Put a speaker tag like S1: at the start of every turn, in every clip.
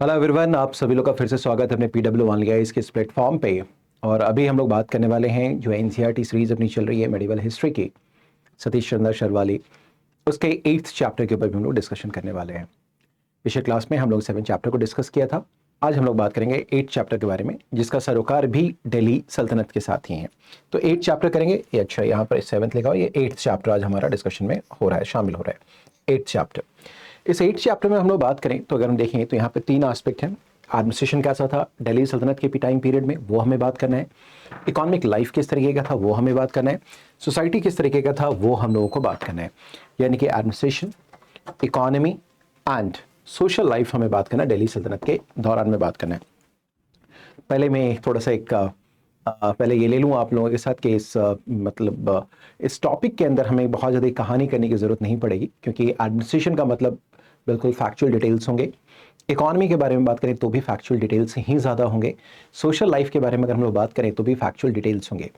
S1: Hello everyone, आप सभी लोग का फिर से स्वागत है अपने पीडब्ल्यू वन गाइस के इस प्लेटफॉर्म पे। और अभी हम लोग बात करने वाले हैं जो एनसीईआरटी सीरीज अपनी चल रही है मेडिवल हिस्ट्री की, सतीश चंद्र शर्वाली, उसके 8th चैप्टर के ऊपर भी हम लोग डिस्कशन करने वाले हैं। पिछले क्लास में हम लोग 7 चैप्टर को डिस्कस किया था। आज हम लोग बात करेंगे 8 चैप्टर के बारे में, जिसका सरोकार भी दिल्ली सल्तनत के साथ ही है। तो 8 चैप्टर करेंगे। ये अच्छा, यहाँ पर 7th लिखा हो, ये 8th चैप्टर आज हमारा डिस्कशन में हो रहा है, शामिल हो रहा है 8th चैप्टर। इस 8th चैप्टर में हम लोग बात करें तो अगर हम देखें तो यहाँ पे 3 एस्पेक्ट हैं। एडमिनिस्ट्रेशन कैसा था दिल्ली सल्तनत के टाइम पीरियड में, वो हमें बात करना है। इकोनॉमिक लाइफ किस तरीके का था, वो हमें बात करना है। सोसाइटी किस तरीके का था, वो हम लोगों को बात करना है। यानी कि administration, economy and social life हमें बात करना है, दिल्ली सल्तनत के दौरान में बात करना है। पहले मैं थोड़ा सा पहले ये ले लूँ आप लोगों के साथ कि इस टॉपिक के अंदर हमें बहुत ज़्यादा कहानी करने की ज़रूरत नहीं पड़ेगी, क्योंकि एडमिनिस्ट्रेशन का मतलब बिल्कुल फैक्चुअल डिटेल्स होंगे। इकोनॉमी के बारे में बात करें तो भी फैक्चुअल डिटेल्स ही ज़्यादा होंगे। सोशल लाइफ के बारे में अगर हम लोग बात करें तो भी फैक्चुअल डिटेल्स होंगे।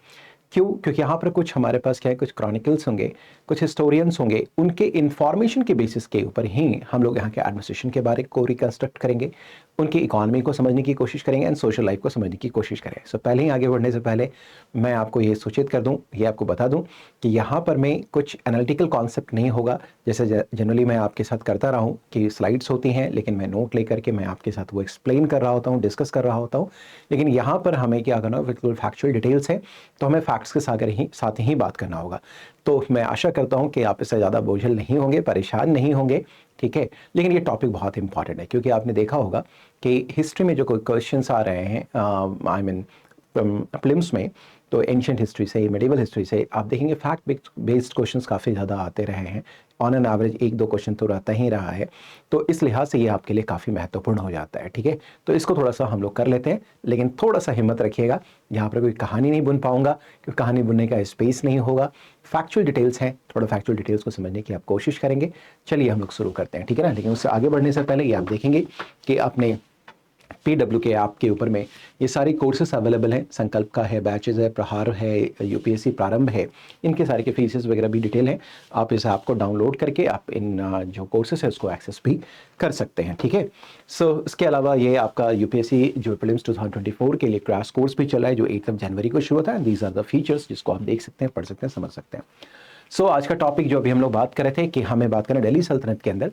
S1: क्यों? क्योंकि यहाँ पर कुछ हमारे पास क्या है, कुछ क्रॉनिकल्स होंगे, कुछ हिस्टोरियंस होंगे, उनके इंफॉर्मेशन के बेसिस के ऊपर ही हम लोग यहाँ के एडमिनिस्ट्रेशन के बारे को रिकंस्ट्रक्ट करेंगे, उनकी इकोनॉमी को समझने की कोशिश करेंगे एंड सोशल लाइफ को समझने की कोशिश करें। सो पहले ही आगे बढ़ने से पहले मैं आपको ये सूचित कर दूं, ये आपको बता दूं कि यहाँ पर मैं कुछ एनालिटिकल कॉन्सेप्ट नहीं होगा, जैसे जनरली मैं आपके साथ करता रहा हूँ कि स्लाइड्स होती हैं, लेकिन मैं नोट लेकर के मैं आपके साथ वो एक्सप्लेन कर रहा होता हूँ, डिस्कस कर रहा होता हूँ। लेकिन यहाँ पर हमें क्या करना है, बिल्कुल फैक्चुअल डिटेल्स है, तो हमें फैक्ट्स के साथ ही बात करना होगा। तो मैं आशा करता हूँ कि आप इससे ज़्यादा बोझिल नहीं होंगे, परेशान नहीं होंगे, ठीक है। लेकिन ये टॉपिक बहुत इंपॉर्टेंट है, क्योंकि आपने देखा होगा कि हिस्ट्री में जो कोई क्वेश्चंस आ रहे हैं, आई मीन प्रीलिम्स में, तो एंशिएंट हिस्ट्री से, मेडिवल हिस्ट्री से आप देखेंगे फैक्ट बेस्ड क्वेश्चंस काफ़ी ज़्यादा आते रहे हैं। ऑन एन एवरेज 1-2 क्वेश्चन तो रहता ही रहा है। तो इस लिहाज से ये आपके लिए काफ़ी महत्वपूर्ण हो जाता है, ठीक है। तो इसको थोड़ा सा हम लोग कर लेते हैं, लेकिन थोड़ा सा हिम्मत रखिएगा। यहाँ पर कोई कहानी नहीं बुन पाऊंगा, क्योंकि कहानी बुनने का स्पेस नहीं होगा। फैक्चुअल डिटेल्स हैं, थोड़ा फैक्चुअल डिटेल्स को समझने की आप कोशिश करेंगे। चलिए हम लोग शुरू करते हैं, ठीक है ना। लेकिन उससे आगे बढ़ने से पहले ये आप देखेंगे कि अपने पीडब्ल्यू के ऐप के ऊपर में ये सारी कोर्सेस अवेलेबल हैं। संकल्प का है, बैचेज है, प्रहार है, यूपीएससी प्रारंभ है, इनके सारे के फीसेस वगैरह भी डिटेल हैं। आप इस ऐप को डाउनलोड करके आप इन जो कोर्सेस है उसको एक्सेस भी कर सकते हैं, ठीक है। सो इसके अलावा ये आपका यूपीएससी जो प्रीलिम्स 2024 के लिए क्रैश कोर्स भी चला है, जो 8 जनवरी को शुरू होता है। दीज आर द फीचर्स जिसको आप देख सकते हैं, पढ़ सकते हैं, समझ सकते हैं। सो आज का टॉपिक जो अभी हम लोग बात कर रहे थे कि हमें बात करना दिल्ली सल्तनत के अंदर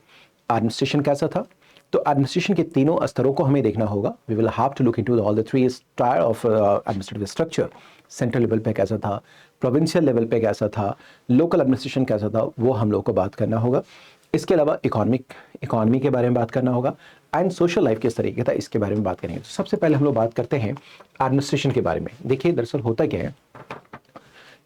S1: एडमिनिस्ट्रेशन कैसा था। तो एडमिनिस्ट्रेशन के तीनों स्तरों को हमें देखना होगा। We will have to look into all the 3 tier of administrative structure. Central level पे कैसा था, प्रोविंशियल लेवल पे कैसा था, लोकल एडमिनिस्ट्रेशन कैसा था, वो हम लोग को बात करना होगा। इसके अलावा इकोनॉमी के बारे में बात करना होगा एंड सोशल लाइफ किस तरीके था, इसके बारे में बात करेंगे। तो सबसे पहले हम लोग बात करते हैं एडमिनिस्ट्रेशन के बारे में। देखिए दरअसल होता क्या है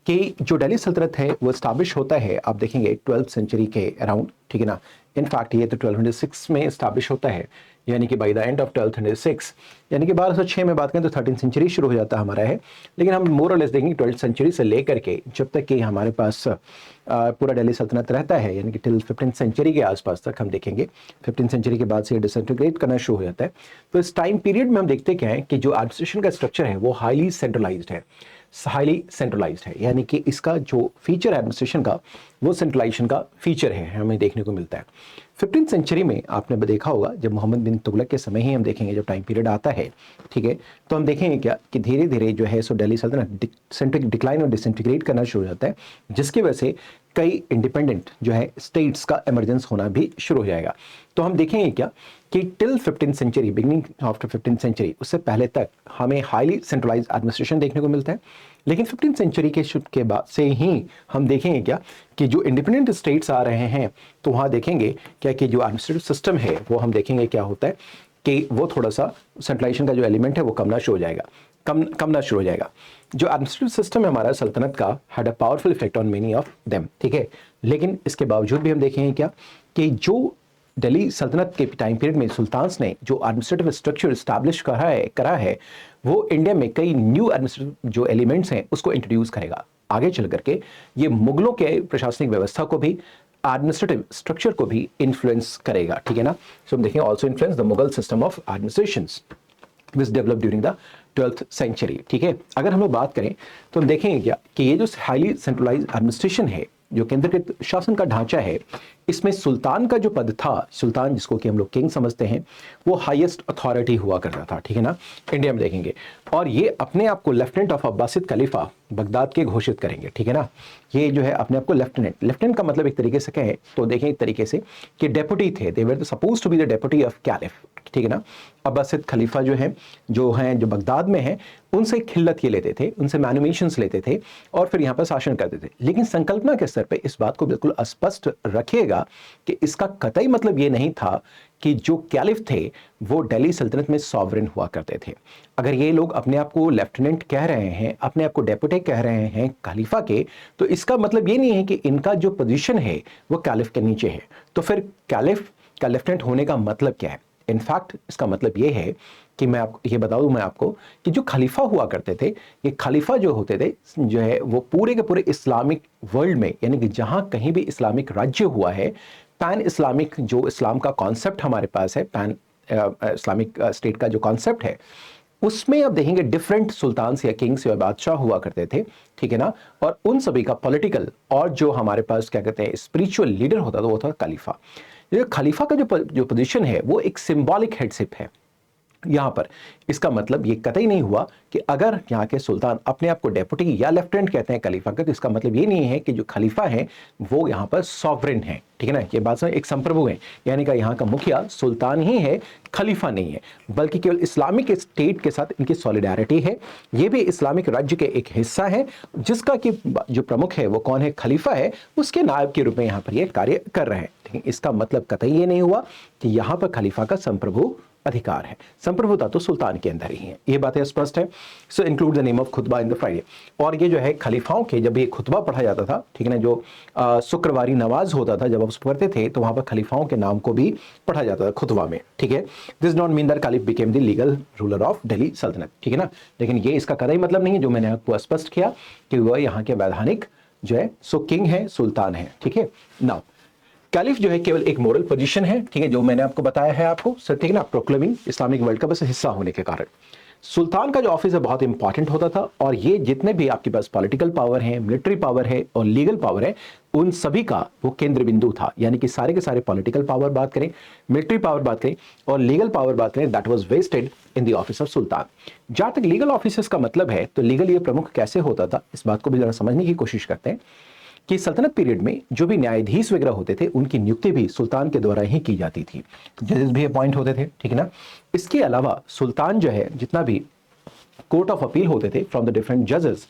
S1: कि जो दिल्ली सल्तनत है वो स्टैब्लिश होता है, आप देखेंगे 12th सेंचुरी के अराउंड, ठीक है ना। इनफैक्ट ये तो 1206 में स्टैब्लिश होता है, यानी कि बाय द एंड ऑफ 1206, यानी कि 1206 में बात करें तो 13th सेंचुरी शुरू हो जाता हमारा है। लेकिन हम मोर और लेस देखेंगे 12th सेंचुरी से लेकर के जब तक कि हमारे पास पूरा दिल्ली सल्तनत रहता है, यानी कि टिल 15th सेंचुरी के आसपास तक हम देखेंगे। 15th सेंचुरी के बाद से डिसइंटीग्रेट करना शुरू हो जाता है। तो इस टाइम पीरियड में हम देखते क्या है कि जो एडमिनिस्ट्रेशन का स्ट्रक्चर है वो हाईली सेंट्रलाइज्ड है, यानी कि इसका जो फीचर एडमिनिस्ट्रेशन का, वो सेंट्रलाइजेशन का फीचर है, हमें देखने को मिलता है। 15th सेंचुरी में आपने देखा होगा, जब मोहम्मद बिन तुगलक के समय ही हम देखेंगे, जब टाइम पीरियड आता है, ठीक है, तो हम देखेंगे क्या कि धीरे धीरे जो है सो दिल्ली सल्तनत डिक्लाइन और डिसइंटीग्रेट करना शुरू हो जाता है, जिसकी वजह से कई इंडिपेंडेंट जो है स्टेट्स का इमरजेंस होना भी शुरू हो जाएगा। तो हम देखेंगे क्या कि till 15th century, beginning after 15th century, उससे पहले तक हमें हाईली सेंट्रलाइज्ड एडमिनिस्ट्रेशन देखने को मिलता है। लेकिन 15th सेंचुरी के बाद से ही हम देखेंगे क्या कि जो इंडिपेंडेंट स्टेट्स आ रहे हैं, तो वहाँ देखेंगे क्या कि जो एडमिनिस्ट्रेटिव सिस्टम है वो हम देखेंगे क्या होता है कि वो थोड़ा सा सेंट्रलाइजेशन का जो एलिमेंट है वो कमना शुरू हो जाएगा। जो एडमिनिस्ट्रेटिव सिस्टम है हमारा सल्तनत का, had a powerful effect on many of them, ठीक है। लेकिन इसके बावजूद भी हम देखेंगे क्या कि जो दिल्ली सल्तनत के टाइम पीरियड में सुल्तान्स ने जो एडमिनिस्ट्रेटिव स्ट्रक्चर स्टैब्लिश करा है वो इंडिया में कई न्यू एडमिनिस्ट्रेटिव जो एलिमेंट्स हैं उसको इंट्रोड्यूस करेगा। आगे चल करके ये मुगलों के प्रशासनिक व्यवस्था को भी, एडमिनिस्ट्रेटिव स्ट्रक्चर को भी इन्फ्लुएंस करेगा, ठीक है ना। सो हम देखेंगे also influence the Mughal system of administrations which develop during the 12th century, ठीक है। अगर हम लोग बात करें तो हम देखेंगे क्या कि ये जो हाईली सेंट्रलाइज्ड एडमिनिस्ट्रेशन है, जो केंद्रीकृत शासन का ढांचा है, इसमें सुल्तान का जो पद था, सुल्तान जिसको कि हम लोग किंग समझते हैं, वो हाईएस्ट अथॉरिटी हुआ करता था, ठीक है ना, इंडिया में देखेंगे। और ये अपने आप को lieutenant of Abbasid Khalifa Baghdad के घोषित करेंगे, ठीक है ना। ये जो है अपने आप को लेफ्टिनेंट का मतलब एक तरीके से कहें तो देखें एक तरीके से कि डेप्यूटी थे, they were suppose to be the deputy of caliph, ठीक है ना। अब्बासिद खलीफा जो बगदाद में हैं, उनसे खिल्लत ये लेते थे, उनसे मैनुमेशंस लेते थे और फिर यहाँ पर शासन करते थे। लेकिन संकल्पना के स्तर पे इस बात को बिल्कुल स्पष्ट रखिएगा कि इसका कतई मतलब ये नहीं था कि जो कैलिफ थे वो दिल्ली सल्तनत में सॉवरेन हुआ करते थे। अगर ये लोग अपने आप को लेफ्टिनेंट कह रहे हैं, अपने आप को डेप्यूटी कह रहे हैं खलीफा के, तो इसका मतलब ये नहीं है कि इनका जो पोजीशन है वो कैलिफ के नीचे है। तो फिर कैलिफ का लेफ्टिनेंट होने का मतलब क्या है? इनफैक्ट इसका मतलब ये है कि मैं आपको ये बता दूं मैं आपको कि जो खलीफा हुआ करते थे, ये खलीफा जो होते थे जो है वो पूरे के पूरे इस्लामिक वर्ल्ड में, यानी कि जहां कहीं भी इस्लामिक राज्य हुआ है, पैन इस्लामिक जो इस्लाम का कॉन्सेप्ट हमारे पास है, पैन इस्लामिक स्टेट का जो कॉन्सेप्ट है, उसमें आप देखेंगे डिफरेंट सुल्तान्स या किंग्स या बादशाह हुआ करते थे, ठीक है ना। और उन सभी का पॉलिटिकल और जो हमारे पास क्या कहते हैं स्पिरिचुअल लीडर होता था वो था खलीफा। ये खलीफा का जो पोजीशन है वो एक सिंबॉलिक हेडशिप है यहाँ पर। इसका मतलब ये कतई नहीं हुआ कि अगर यहाँ के सुल्तान अपने आप को डेप्यूटी या लेफ्टिनेंट कहते हैं खलीफा के, तो इसका मतलब ये नहीं है कि जो खलीफा हैं वो यहाँ पर सॉवरेन है, ठीक है ना। ये बात समझ, एक संप्रभु है, यानी कि यहाँ का मुखिया सुल्तान ही है, खलीफा नहीं है, बल्कि केवल इस्लामिक स्टेट के साथ इनकी सॉलिडारिटी है। ये भी इस्लामिक राज्य के एक हिस्सा है जिसका कि जो प्रमुख है वो कौन है? खलीफा है, उसके नायब के रूप में यहाँ पर ये कार्य कर रहे हैं। लेकिन इसका मतलब कतई ये नहीं हुआ कि यहाँ पर खलीफा का संप्रभु अधिकार है। संप्रभुता तो सुल्तान के अंदर ही है, ये बातें स्पष्ट है। So include the name of खुतबा इन द फ्राइडे। और ये जो है खलीफाओं के जब ये खुतबा पढ़ा जाता था, ठीक है ना, जो शुक्रवारी नमाज होता था जब आप पढ़ते थे तो वहां पर खलीफाओं के नाम को भी पढ़ा जाता था खुतबा में, ठीक है। This don't mean that खलीफ became the legal ruler of Delhi सल्तनत, ठीक है ना। लेकिन ये इसका कतई मतलब नहीं है, जो मैंने आपको स्पष्ट किया कि वह यहाँ के वैधानिक जो है सो किंग है, सुल्तान है, ठीक है। नाउ कैलिफ जो है केवल एक मोरल पोजीशन है, ठीक है, जो मैंने आपको बताया है आपको, ठीक है ना, प्रोक्लेमिंग इस्लामिक वर्ल्ड का बस हिस्सा होने के कारण। सुल्तान का जो ऑफिस है बहुत इंपॉर्टेंट होता था, और ये जितने भी आपके पास पॉलिटिकल पावर है, मिलिट्री पावर है और लीगल पावर है, उन सभी का वो केंद्र बिंदु था। यानी कि सारे के सारे पॉलिटिकल पावर बात करें, मिलिट्री पावर बात करें और लीगल पावर बात करें, that was vested in the office of sultan. जहां तक लीगल ऑफिसर्स का मतलब है, तो लीगल ये प्रमुख कैसे होता था, इस बात को भी जरा समझने की कोशिश करते हैं कि सल्तनत पीरियड में जो भी न्यायाधीश वगैरह होते थे उनकी नियुक्ति भी सुल्तान के द्वारा ही की जाती थी, जजेस भी अपॉइंट होते थे, ठीक है ना। इसके अलावा सुल्तान जो है जितना भी कोर्ट ऑफ अपील होते थे फ्रॉम द डिफरेंट जजेस,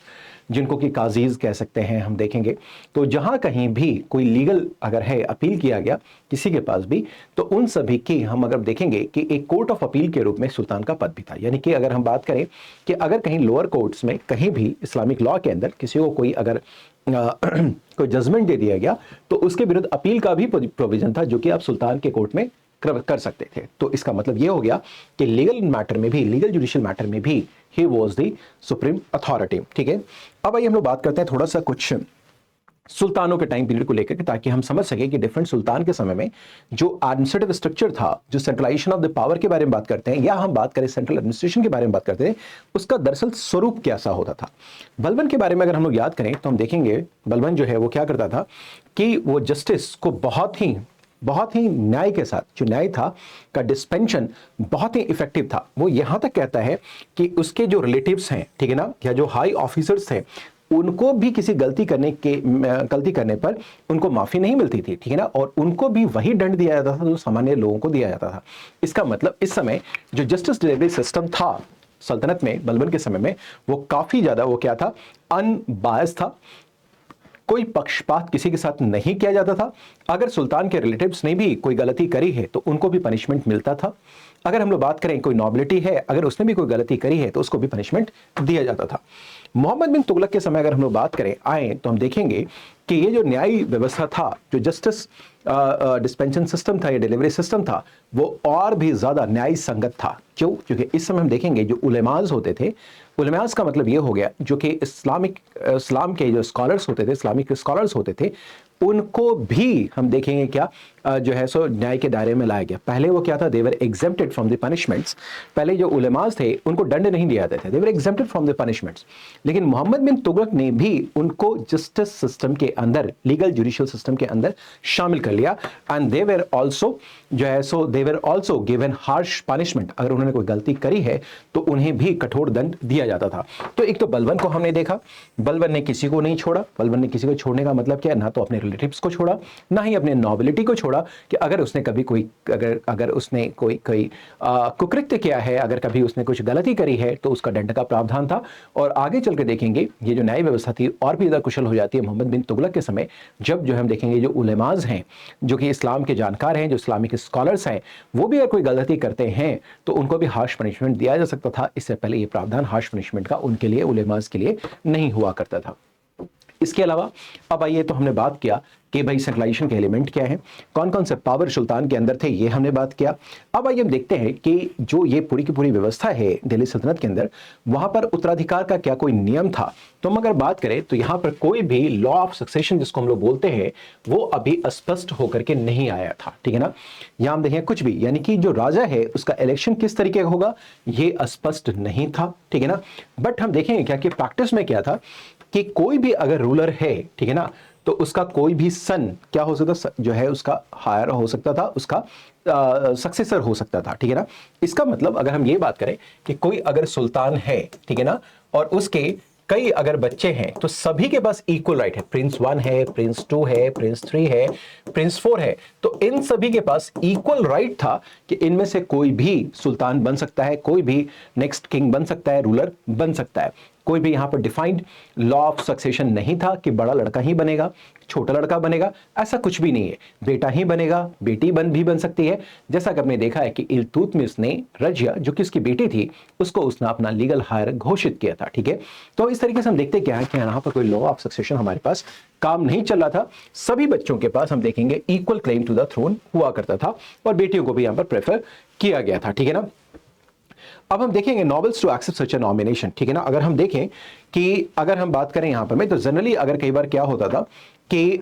S1: जिनको कि काजीज कह सकते हैं, हम देखेंगे तो जहां कहीं भी कोई लीगल अगर है अपील किया गया किसी के पास भी, तो उन सभी की हम अगर देखेंगे कि एक कोर्ट ऑफ अपील के रूप में सुल्तान का पद भी था। यानी कि अगर हम बात करें कि अगर कहीं लोअर कोर्ट्स में कहीं भी इस्लामिक लॉ के अंदर किसी को कोई अगर कोई जजमेंट दे दिया गया, तो उसके विरुद्ध अपील का भी प्रोविजन था, जो कि आप सुल्तान के कोर्ट में कर सकते थे। तो इसका मतलब ये हो गया कि लीगल मैटर में भी, लीगल जुडिशियल मैटर में भी he was the supreme authority, ठीक है। अब आइए हम लोग बात करते हैं थोड़ा सा कुछ सुल्तानों के टाइम पीरियड को लेकर के, ताकि हम समझ सके कि डिफरेंट सुल्तान के समय में जो एडमिनिस्ट्रेटिव स्ट्रक्चर था, जो सेंट्रलाइजेशन ऑफ द पावर के बारे में बात करते हैं, या हम बात करें सेंट्रल एडमिनिस्ट्रेशन के बारे में बात करते थे, उसका दरअसल स्वरूप कैसा होता था। बलबन के बारे में अगर हम लोग याद करें तो हम देखेंगे बलबन जो है वो क्या करता था कि वो जस्टिस को बहुत ही न्याय के साथ, जो न्याय था का डिस्पेंशन बहुत ही इफेक्टिव था। वो यहां तक कहता है कि उसके जो रिलेटिव्स हैं, ठीक है ना, या जो हाई ऑफिसर्स थे, उनको भी किसी गलती करने पर उनको माफी नहीं मिलती थी, ठीक है ना, और उनको भी वही दंड दिया जाता था जो सामान्य लोगों को दिया जाता था। इसका मतलब इस समय जो जस्टिस डिलीवरी सिस्टम था सल्तनत में, बलबन के समय में, वो काफी ज्यादा वो क्या था, अनबायस्ड था। कोई पक्षपात किसी के साथ नहीं किया जाता था। अगर सुल्तान के रिलेटिव्स ने भी कोई गलती करी है तो उनको भी पनिशमेंट मिलता था। अगर हम लोग बात करें कोई नॉबिलिटी है, अगर उसने भी कोई गलती करी है तो उसको भी पनिशमेंट दिया जाता था। मोहम्मद बिन तुगलक के समय अगर हम लोग बात करें आए तो हम देखेंगे कि ये जो न्यायिक व्यवस्था था, जो जस्टिस डिस्पेंशन सिस्टम था या डिलीवरी सिस्टम था, वो और भी ज्यादा न्याय संगत था। क्यों? क्योंकि इस समय हम देखेंगे जो उलेमाज होते थे, उलेमाज का मतलब ये हो गया जो कि इस्लाम के जो स्कॉलर्स होते थे, इस्लामिक स्कॉलर्स होते थे, उनको भी हम देखेंगे क्या जो है सो न्याय के दायरे में लाया गया। पहले वो क्या था, दे वर एग्जेम्प्टेड फ्रॉम द पनिशमेंट्स। पहले जो उलेमास थे उनको दंड नहीं दिए जाते थे, they were exempted from the punishments. लेकिन मोहम्मद बिन तुगलक ने भी उनको जस्टिस सिस्टम के अंदर, लीगल जुडिशियल सिस्टम के अंदर शामिल कर लिया। एंड दे वर ऑल्सो जो है so they were also given harsh punishment. अगर उन्होंने कोई गलती करी है तो उन्हें भी कठोर दंड दिया जाता था। तो एक तो बलबन को हमने देखा, बलबन ने किसी को नहीं छोड़ा। बलबन ने किसी को छोड़ने का मतलब क्या है, ना तो अपने रिलेटिव्स को छोड़ा, ना ही अपने नोबिलिटी को छोड़ा, कि अगर उसने कभी कोई अगर उसने कोई कुकृत्य किया है, अगर कभी उसने कुछ गलती करी है तो उसका दंड का प्रावधान था। और आगे चल के देखेंगे ये जो न्याय व्यवस्था थी और भी ज़्यादा कुशल हो जाती है मोहम्मद बिन तुगलक के समय, जब जो हम देखेंगे जो उलेमाज हैं, जो कि इस्लाम के जानकार हैं, जो इस्लामिक स्कॉलर्स हैं, वो भी अगर कोई गलती करते हैं तो उनको भी हार्श पनिशमेंट दिया जा सकता था। इससे पहले ये प्रावधान हार्श पनिशमेंट का उनके लिए, उलेमाज के लिए नहीं हुआ करता था। इसके अलावा अब आइए, तो हमने बात किया कि भाई सेंट्रलाइजेशन के एलिमेंट क्या है, कौन कौन से पावर सुल्तान के अंदर थे, ये हमने बात किया। अब आइए हम देखते हैं कि जो ये पूरी की पूरी व्यवस्था है दिल्ली सल्तनत के अंदर, वहां पर उत्तराधिकार का क्या कोई नियम था। तो हम अगर बात करें तो यहाँ पर कोई भी लॉ ऑफ सक्सेशन जिसको हम लोग बोलते हैं वो अभी स्पष्ट होकर के नहीं आया था, ठीक है ना। यहाँ हम देखें कुछ भी, यानी कि जो राजा है उसका इलेक्शन किस तरीके का होगा ये स्पष्ट नहीं था, ठीक है ना। बट हम देखेंगे क्या कि प्रैक्टिस में क्या था कि कोई भी अगर रूलर है, ठीक है ना, तो उसका कोई भी सन क्या हो सकता, जो है उसका हायर हो सकता था, उसका सक्सेसर हो सकता था, ठीक है ना। इसका मतलब अगर हम ये बात करें कि कोई अगर सुल्तान है, ठीक है ना, और उसके कई अगर बच्चे हैं तो सभी के पास इक्वल राइट है। प्रिंस 1 है, प्रिंस 2 है, प्रिंस 3 है, प्रिंस 4 है, तो इन सभी के पास इक्वल राइट था कि इनमें से कोई भी सुल्तान बन सकता है, कोई भी नेक्स्ट किंग बन सकता है, रूलर बन सकता है। कोई भी यहां पर डिफाइंड लॉ ऑफ सक्सेशन नहीं था कि बड़ा लड़का ही बनेगा, छोटा लड़का बनेगा, ऐसा कुछ भी नहीं है। बेटा ही बनेगा, बेटी भी बन सकती है। जैसा कि आपने देखा है कि इल्तुतमिश ने रजिया, जो कि उसकी बेटी थी, उसको उसने अपना लीगल हायर घोषित किया था, ठीक है। तो इस तरीके से हम देखते क्या है कि यहाँ पर कोई लॉ ऑफ सक्सेशन हमारे पास काम नहीं चल रहा था। सभी बच्चों के पास हम देखेंगे equal claim to the throne हुआ करता था और बेटियों को भी यहाँ पर प्रेफर किया गया था, ठीक है ना। अब हम देखेंगे nobles to accept such a nomination, ठीक है ना। अगर हम देखें कि अगर हम बात करें यहां पर में, तो जनरली अगर कई बार क्या होता था कि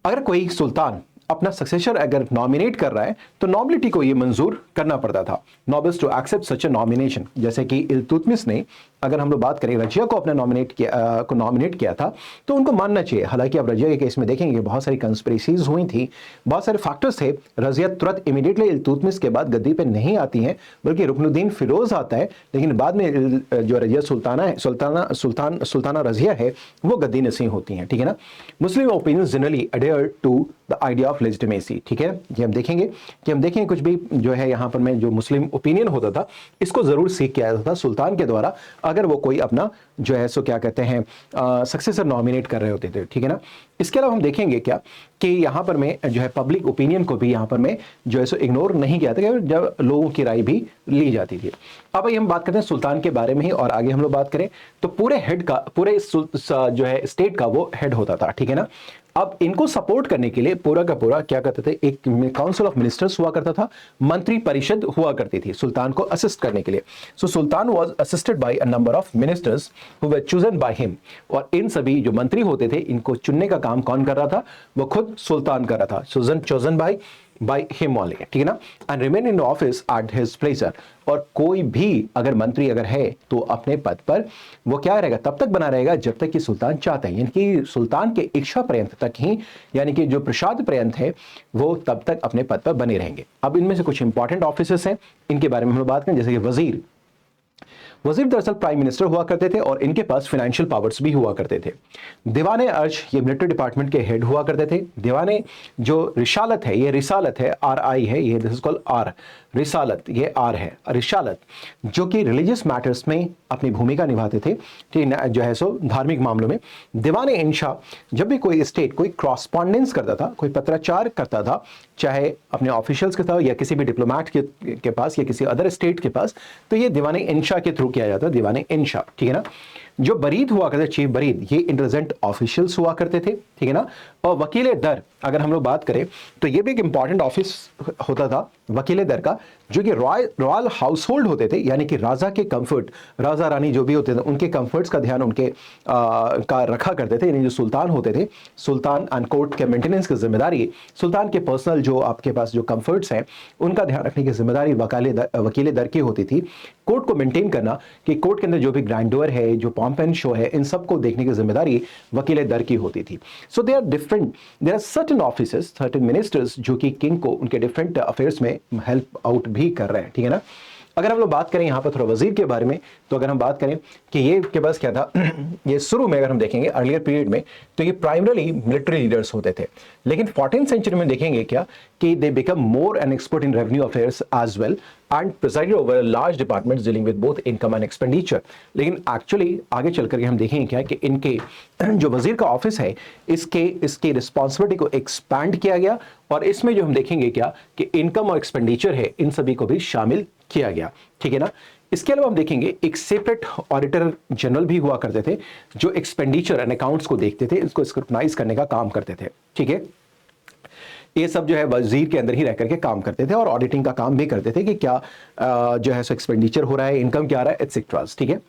S1: अगर कोई सुल्तान अपना सक्सेसर अगर नॉमिनेट कर रहा है तो नॉबिलिटी को ये मंजूर करना पड़ता था, nobles to accept such a nomination. जैसे कि इल्तुतमिश ने, अगर हम लोग बात करें, रजिया को अपने नॉमिनेट किया था तो उनको मानना चाहिए। हालांकि अब रजिया के केस में देखेंगे बहुत सारी कंस्पिरेसीज हुई थी, बहुत सारे फैक्टर्स थे। रजिया तुरंत इमीडिएटली इल्तुतमिश के बाद गद्दी पे नहीं आती हैं, बल्कि रुकनुद्दीन फिरोज आता है, लेकिन बाद में जो रजिया सुल्ताना रजिया है वो गद्दी नसीह होती हैं, ठीक है ना। Muslim opinions generally adhere to the idea of legitimacy, ठीक है। ये हम देखेंगे कुछ भी जो है यहाँ पर में जो मुस्लिम ओपिनियन होता था इसको जरूर सीख किया जाता था सुल्तान के द्वारा, अगर वो कोई अपना जो है सो क्या कहते हैं सक्सेसर नॉमिनेट कर रहे होते थे, ठीक है ना। इसके अलावा हम देखेंगे क्या कि यहाँ पर में जो है पब्लिक ओपिनियन को भी यहाँ पर में जो है सो इग्नोर नहीं किया था, जब लोगों की राय भी ली जाती थी। अब हम बात करते हैं सुल्तान के बारे में ही, और आगे हम लोग बात करें तो पूरे हेड का, पूरे जो है स्टेट का वो हेड होता था, ठीक है ना। अब इनको सपोर्ट करने के लिए पूरा का पूरा क्या करते थे, एक काउंसिल ऑफ मिनिस्टर्स हुआ करता था, मंत्री परिषद हुआ करती थी सुल्तान को असिस्ट करने के लिए। So sultan was assisted by a number of ministers who were chosen by him. और इन सभी जो मंत्री होते थे इनको चुनने का काम कौन कर रहा था, वो खुद सुल्तान कर रहा था, चोजन बाय हिम ओनली, ठीक है ना, and remain in office at his pleasure. और कोई भी अगर मंत्री अगर है तो अपने पद पर वो क्या रहेगा, तब तक बना रहेगा जब तक कि सुल्तान चाहते हैं, यानी कि सुल्तान के इच्छा पर्यंत तक ही, यानी कि जो प्रसाद पर्यंत है वो तब तक अपने पद पर बने रहेंगे। अब इनमें से कुछ इंपॉर्टेंट ऑफिसर्स हैं, इनके बारे में हम बात करें, जैसे कि वजीर दरअसल प्राइम मिनिस्टर हुआ करते थे और इनके पास फाइनेंशियल पावर्स भी हुआ करते थे। दीवाने अर्श ये मिलिट्री डिपार्टमेंट के हेड हुआ करते थे। दीवाने जो रिसालत है, ये रिसालत है, RI है, ये दिस इज कॉल्ड R, रिसालत ये R है, रिसालत जो कि रिलीजियस मैटर्स में अपनी भूमिका निभाते थे, ठीक है, जो है सो धार्मिक मामलों में। दीवाने इंशा जब भी कोई स्टेट कोई क्रॉसपॉन्डेंस करता था, कोई पत्राचार करता था, चाहे अपने ऑफिशियल्स के साथ या किसी भी डिप्लोमेट के पास या किसी अदर स्टेट के पास, तो ये दीवाने इंशा के थ्रू किया जाता है, दीवाने इंशा, ठीक है ना। जो बरीद हुआ करते, चीफ बरीद, ये इंटेलिजेंट ऑफिशियल्स हुआ करते थे, ठीक है ना। और वकील दर अगर हम लोग बात करें तो ये भी एक इंपॉर्टेंट ऑफिस होता था वकील दर का, जो कि रॉयल हाउस होल्ड होते थे, यानी कि राजा के कंफर्ट, राजा रानी जो भी होते थे उनके कंफर्ट्स का ध्यान उनके का रखा करते थे, यानी जो सुल्तान होते थे, सुल्तान एंड कोर्ट के मेंटेनेंस की जिम्मेदारी, सुल्तान के पर्सनल जो आपके पास जो कंफर्ट्स हैं उनका ध्यान रखने की जिम्मेदारी वकील दर की होती थी। कोर्ट को मेंटेन करना, कि कोर्ट के अंदर जो भी ग्रैंडोर है, जो पॉम्प एंड शो है, इन सबको देखने की जिम्मेदारी वकील दर की होती थी। So they are different, there are certain officers, certain ministers जो कि किंग को उनके डिफरेंट अफेयर्स में हेल्प आउट भी कर रहे हैं, ठीक है ना। अगर हम लोग बात करें यहाँ पर थोड़ा वजीर के बारे में, तो अगर हम बात करें कि ये के पास क्या था ये शुरू में अगर हम देखेंगे अर्लियर पीरियड में तो ये प्राइमरली मिलिट्री लीडर्स होते थे, लेकिन 14th सेंचुरी में देखेंगे क्या कि they become more an expert in revenue affairs as well and presided over large departments dealing with both income and expenditure. लेकिन एक्चुअली आगे चल करके हम देखेंगे क्या कि इनके जो वजीर का ऑफिस है इसकी रिस्पॉन्सिबिलिटी को एक्सपैंड किया गया, और इसमें जो हम देखेंगे क्या कि इनकम और एक्सपेंडिचर है इन सभी को भी शामिल किया गया, ठीक है ना। इसके अलावा हम देखेंगे एक सेपरेट ऑडिटर जनरल भी हुआ करते थे जो एक्सपेंडिचर एंड अकाउंट्स को देखते थे, इसको स्क्रूटनाइज करने का काम करते थे, ठीक है। ये सब जो है वजीर के अंदर ही रह करके काम करते थे और ऑडिटिंग का काम भी करते थे कि क्या जो है सो एक्सपेंडिचर हो रहा है, इनकम क्या आ रहा है, एटसेट्रा, ठीक है।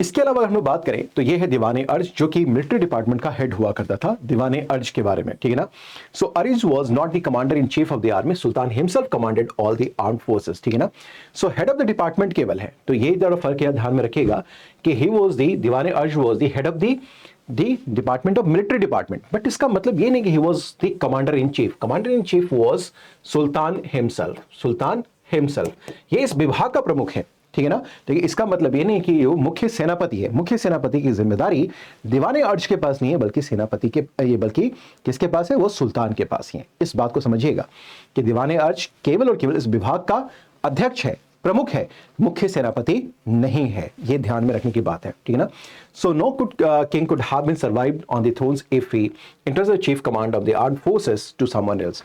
S1: इसके अलावा अगर हम लोग बात करें तो ये है दीवाने अर्ज, जो कि मिलिट्री डिपार्टमेंट का हेड हुआ करता था, दीवाने अर्ज के बारे में, ठीक है ना। सो अर्ज was not the commander in chief of the army, Sultan himself commanded all the armed forces, ठीक है ना। So head of the department केवल है, तो ये जरा फर्क है, ध्यान में रखिएगा कि ही वाज द दीवाने अर्ज was the head of the department of military department, but इसका मतलब ये नहीं कि he was the commander in chief. Commander in chief was Sultan himself, Sultan himself, ये इस विभाग का प्रमुख है, ठीक है ना। तो इसका मतलब ये नहीं कि ये मुख्य सेनापति है, मुख्य सेनापति की जिम्मेदारी दीवाने अर्ज के पास नहीं है, बल्कि सेनापति के ये बल्कि किसके पास है, वो सुल्तान के पास ही है। इस बात को समझिएगा कि दीवाने अर्ज केवल और केवल इस विभाग का अध्यक्ष है, प्रमुख है, मुख्य सेनापति नहीं है, ये ध्यान में रखने की बात है, ठीक है ना। So no king could have been survived on the thrones if he enters the chief command of the armed forces to someone else.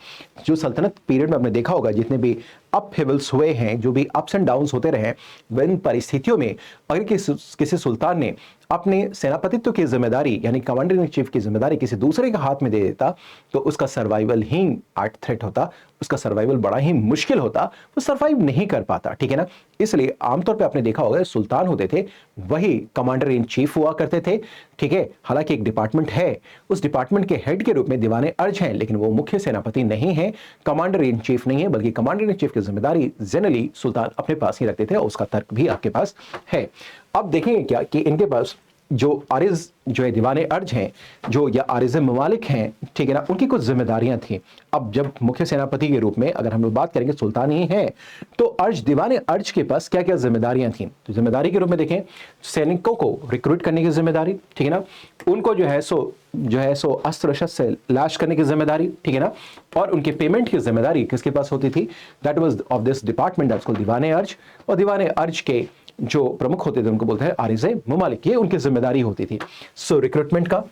S1: जो सल्तनत पीरियड में आपने देखा होगा, जितने भी अपहिवल्स हुए हैं, जो भी अप्स एंड डाउन्स होते रहे, विन परिस्थितियों में अगर किसी सुल्तान ने अपने सेनापतित्व की जिम्मेदारी यानी कमांडर इन चीफ की जिम्मेदारी किसी दूसरे के हाथ में दे देता तो उसका सर्वाइवल ही एट थ्रेट होता, उसका सर्वाइवल बड़ा ही मुश्किल होता, वो सर्वाइव नहीं कर पाता, ठीक है ना। इसलिए आमतौर पे आपने देखा होगा सुल्तान होते थे वही कमांडर इन चीफ हुआ करते थे, ठीक है। हालांकि एक डिपार्टमेंट है, उस डिपार्टमेंट के हेड के रूप में दीवाने अर्ज हैं, लेकिन वो मुख्य सेनापति नहीं है, कमांडर इन चीफ नहीं है, बल्कि कमांडर इन चीफ की जिम्मेदारी जनरली सुल्तान अपने पास ही रखते थे, और उसका तर्क भी आपके पास है। अब देखेंगे क्या कि इनके पास जो आरिज जो है दीवाने अर्ज हैं, जो या आरिज ममालिक हैं, ठीक है ना, उनकी कुछ जिम्मेदारियां थी। अब जब मुख्य सेनापति के रूप में अगर हम लोग बात करेंगे सुल्तान ही है, तो अर्ज दीवाने अर्ज के पास क्या क्या जिम्मेदारियां थी, तो जिम्मेदारी के रूप में देखें सैनिकों को रिक्रूट करने की जिम्मेदारी, ठीक है ना, उनको जो है सो अस्त्र शस्त्र से लैश करने की जिम्मेदारी, ठीक है ना, और उनके पेमेंट की जिम्मेदारी किसके पास होती थी, that was of this department that's called दीवाने अर्ज। और दीवाने अर्ज के जो प्रमुख होते थे उनको बोलते हैं आरिज़े ममालिक, ये उनकी जिम्मेदारी होती थी। सो रिक्रूटमेंट का,